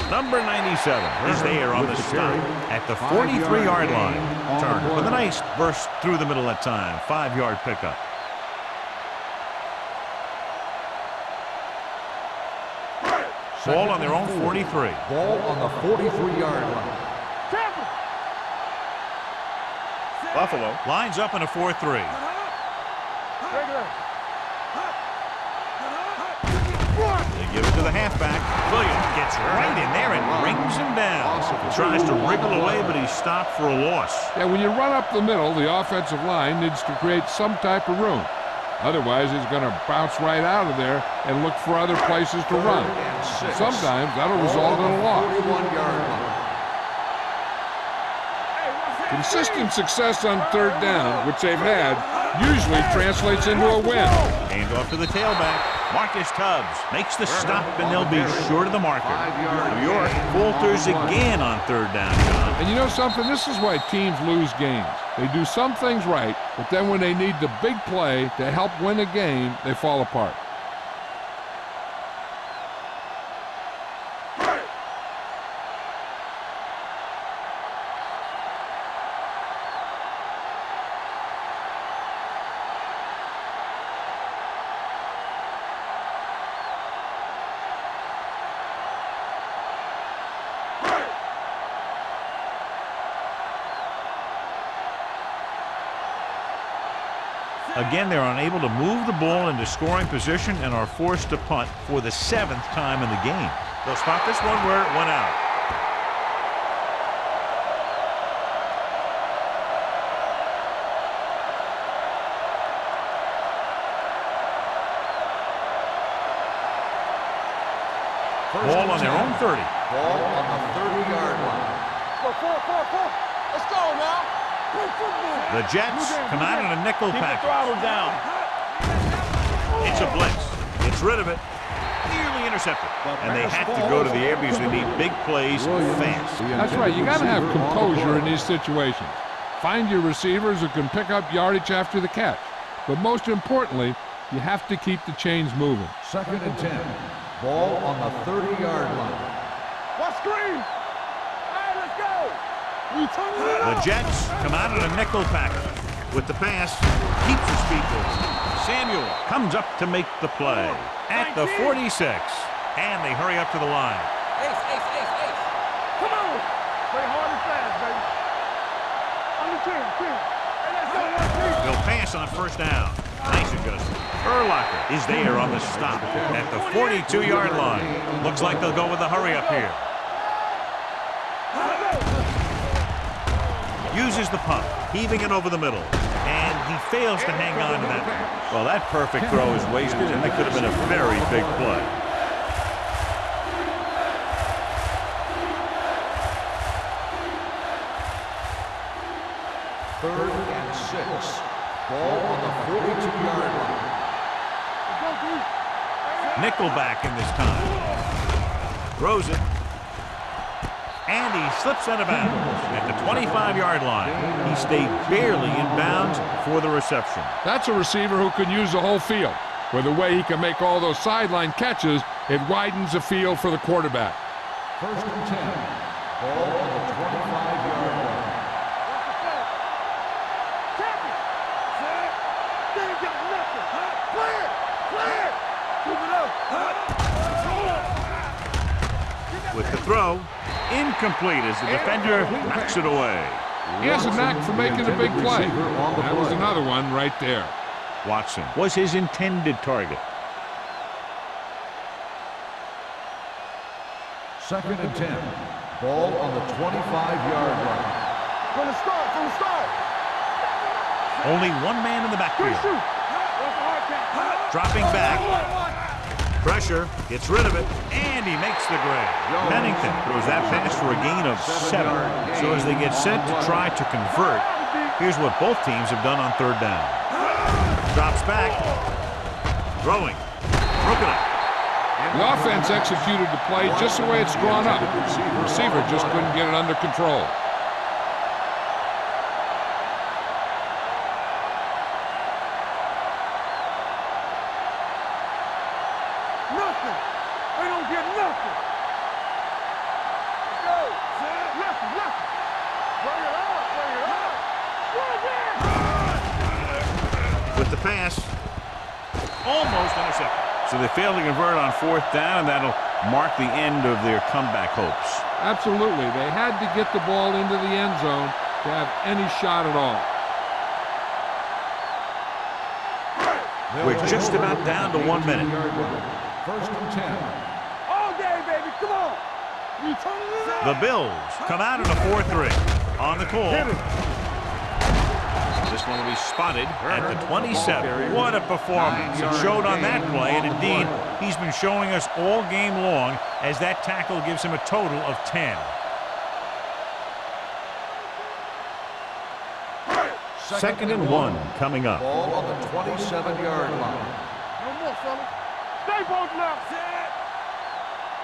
Speaker 1: Number 97 is there on the stop at the 43-yard line. Turner with a nice burst through the middle that time. 5-yard pickup. Ball on their own 43.
Speaker 4: Ball on the 43-yard line.
Speaker 1: Buffalo lines up in a 4-3. They give it to the halfback. Williams gets right in there and brings him down. Tries to wriggle away, but he's stopped for a loss.
Speaker 3: Yeah, when you run up the middle, the offensive line needs to create some type of room. Otherwise, he's going to bounce right out of there and look for other places to run. Sometimes that'll result in a loss.
Speaker 4: 41-yard line.
Speaker 3: Consistent success on third down, which they've had, usually translates into a win.
Speaker 1: Hand off to the tailback. Marcus Tubbs makes the stop, and they'll be short of the marker. New York falters again on third down, John.
Speaker 3: And you know something? This is why teams lose games. They do some things right, but then when they need the big play to help win a game, they fall apart.
Speaker 1: Again, they're unable to move the ball into scoring position and are forced to punt for the 7th time in the game. They'll spot this one where it went out. Ball on their own 30.
Speaker 4: Ball on the 30-yard line.
Speaker 2: Four. Let's go now.
Speaker 1: The Jets come out in a nickel package.
Speaker 2: Throttle down.
Speaker 1: It's a blitz. Gets rid of it. Nearly intercepted. And they have to go to the air because they need big plays fast.
Speaker 3: That's right. You got to have composure in these situations. Find your receivers who can pick up yardage after the catch. But most importantly, you have to keep the chains moving.
Speaker 4: Second and 10. Ball on the 30-yard line.
Speaker 2: What screen? Hey, let's go.
Speaker 1: The Jets come out in a nickel package. With the pass, keeps his feet moving. Samuel comes up to make the play at the 46. And they hurry up to the line.
Speaker 2: Ace. Come on. Play hard and fast, baby. On the team. Hey, let's go.
Speaker 1: They'll pass on first down. Nice adjustment. Urlacher is there on the stop at the 42-yard line. Looks like they'll go with the hurry up here. Uses the pump, heaving it over the middle. And he fails to hang on to that. Well, that perfect throw is wasted, and that could have been a very big play.
Speaker 4: Third and 6. Ball on the 42-yard line.
Speaker 1: Nickelback in this time. Throws it. And he slips out of bounds at the 25-yard line. He stayed barely in bounds for the reception.
Speaker 3: That's a receiver who can use the whole field. With the way he can make all those sideline catches, it widens the field for the quarterback.
Speaker 4: First and 10. Ball on the 25-yard line.
Speaker 1: With the throw, incomplete as the defender knocks it away.
Speaker 3: He has a knack for making a big play. That was another one right there.
Speaker 1: Watson was his intended target.
Speaker 4: Second and 10. Ball on the 25-yard line.
Speaker 2: From the start.
Speaker 1: Only one man in the backfield. Dropping back. Pressure, gets rid of it, and he makes the grab. Pennington throws that pass for a gain of 7. So as they get set to try to convert, here's what both teams have done on third down. Drops back. Throwing. Broken up.
Speaker 3: The offense executed the play just the way it's drawn up. The receiver just couldn't get it under control.
Speaker 2: Nothing. They don't get nothing. Let's go. Left. Bring it up.
Speaker 1: With the pass, almost intercepted. So they failed to convert on 4th down, and that'll mark the end of their comeback hopes.
Speaker 3: Absolutely. They had to get the ball into the end zone to have any shot at all.
Speaker 1: We're just about down to 1 minute.
Speaker 4: First and 10.
Speaker 2: All day, baby. Come on. You turning it up.
Speaker 1: The Bills come out in a 4-3 on the call. This one will be spotted at the 27. What a performance. It showed on that play, and indeed, he's been showing us all game long as that tackle gives him a total of 10. Second and 1 coming up.
Speaker 4: Ball on the 27-yard line.
Speaker 2: No more, fellas. Stay posted up.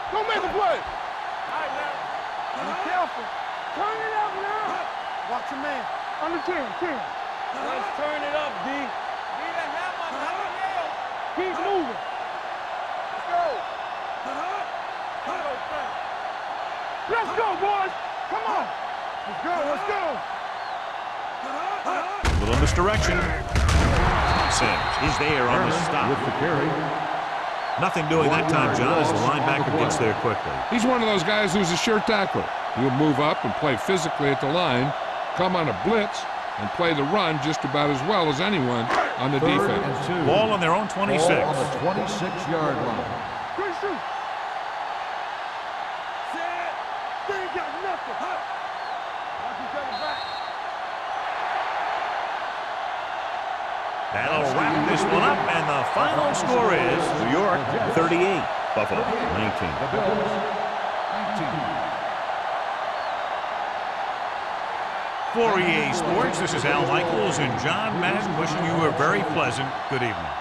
Speaker 2: Don't make a play. All right, now. Be careful. Turn it up now. Watch your man. Under 10. Let's turn it up, D. Need a hammer, not a nail. Keep moving. Let's go. Let's go, boys. Come on. Let's go.
Speaker 1: Little misdirection. Sims is there on the stop.
Speaker 4: With the carry.
Speaker 1: Nothing doing that time, John, as the linebacker gets there quickly.
Speaker 3: He's one of those guys who's a sure tackler. He'll move up and play physically at the line, come on a blitz, and play the run just about as well as anyone on the defense.
Speaker 1: Ball on their own 26.
Speaker 4: Ball on the 26-yard line.
Speaker 2: Good shoot. Set. They ain't got nothing. Watch each other back.
Speaker 1: That'll wrap this one up, and the final score is New York 38, Buffalo 19.
Speaker 4: The Bills 19.
Speaker 1: For EA Sports, this is Al Michaels and John Madden wishing you a very pleasant good evening.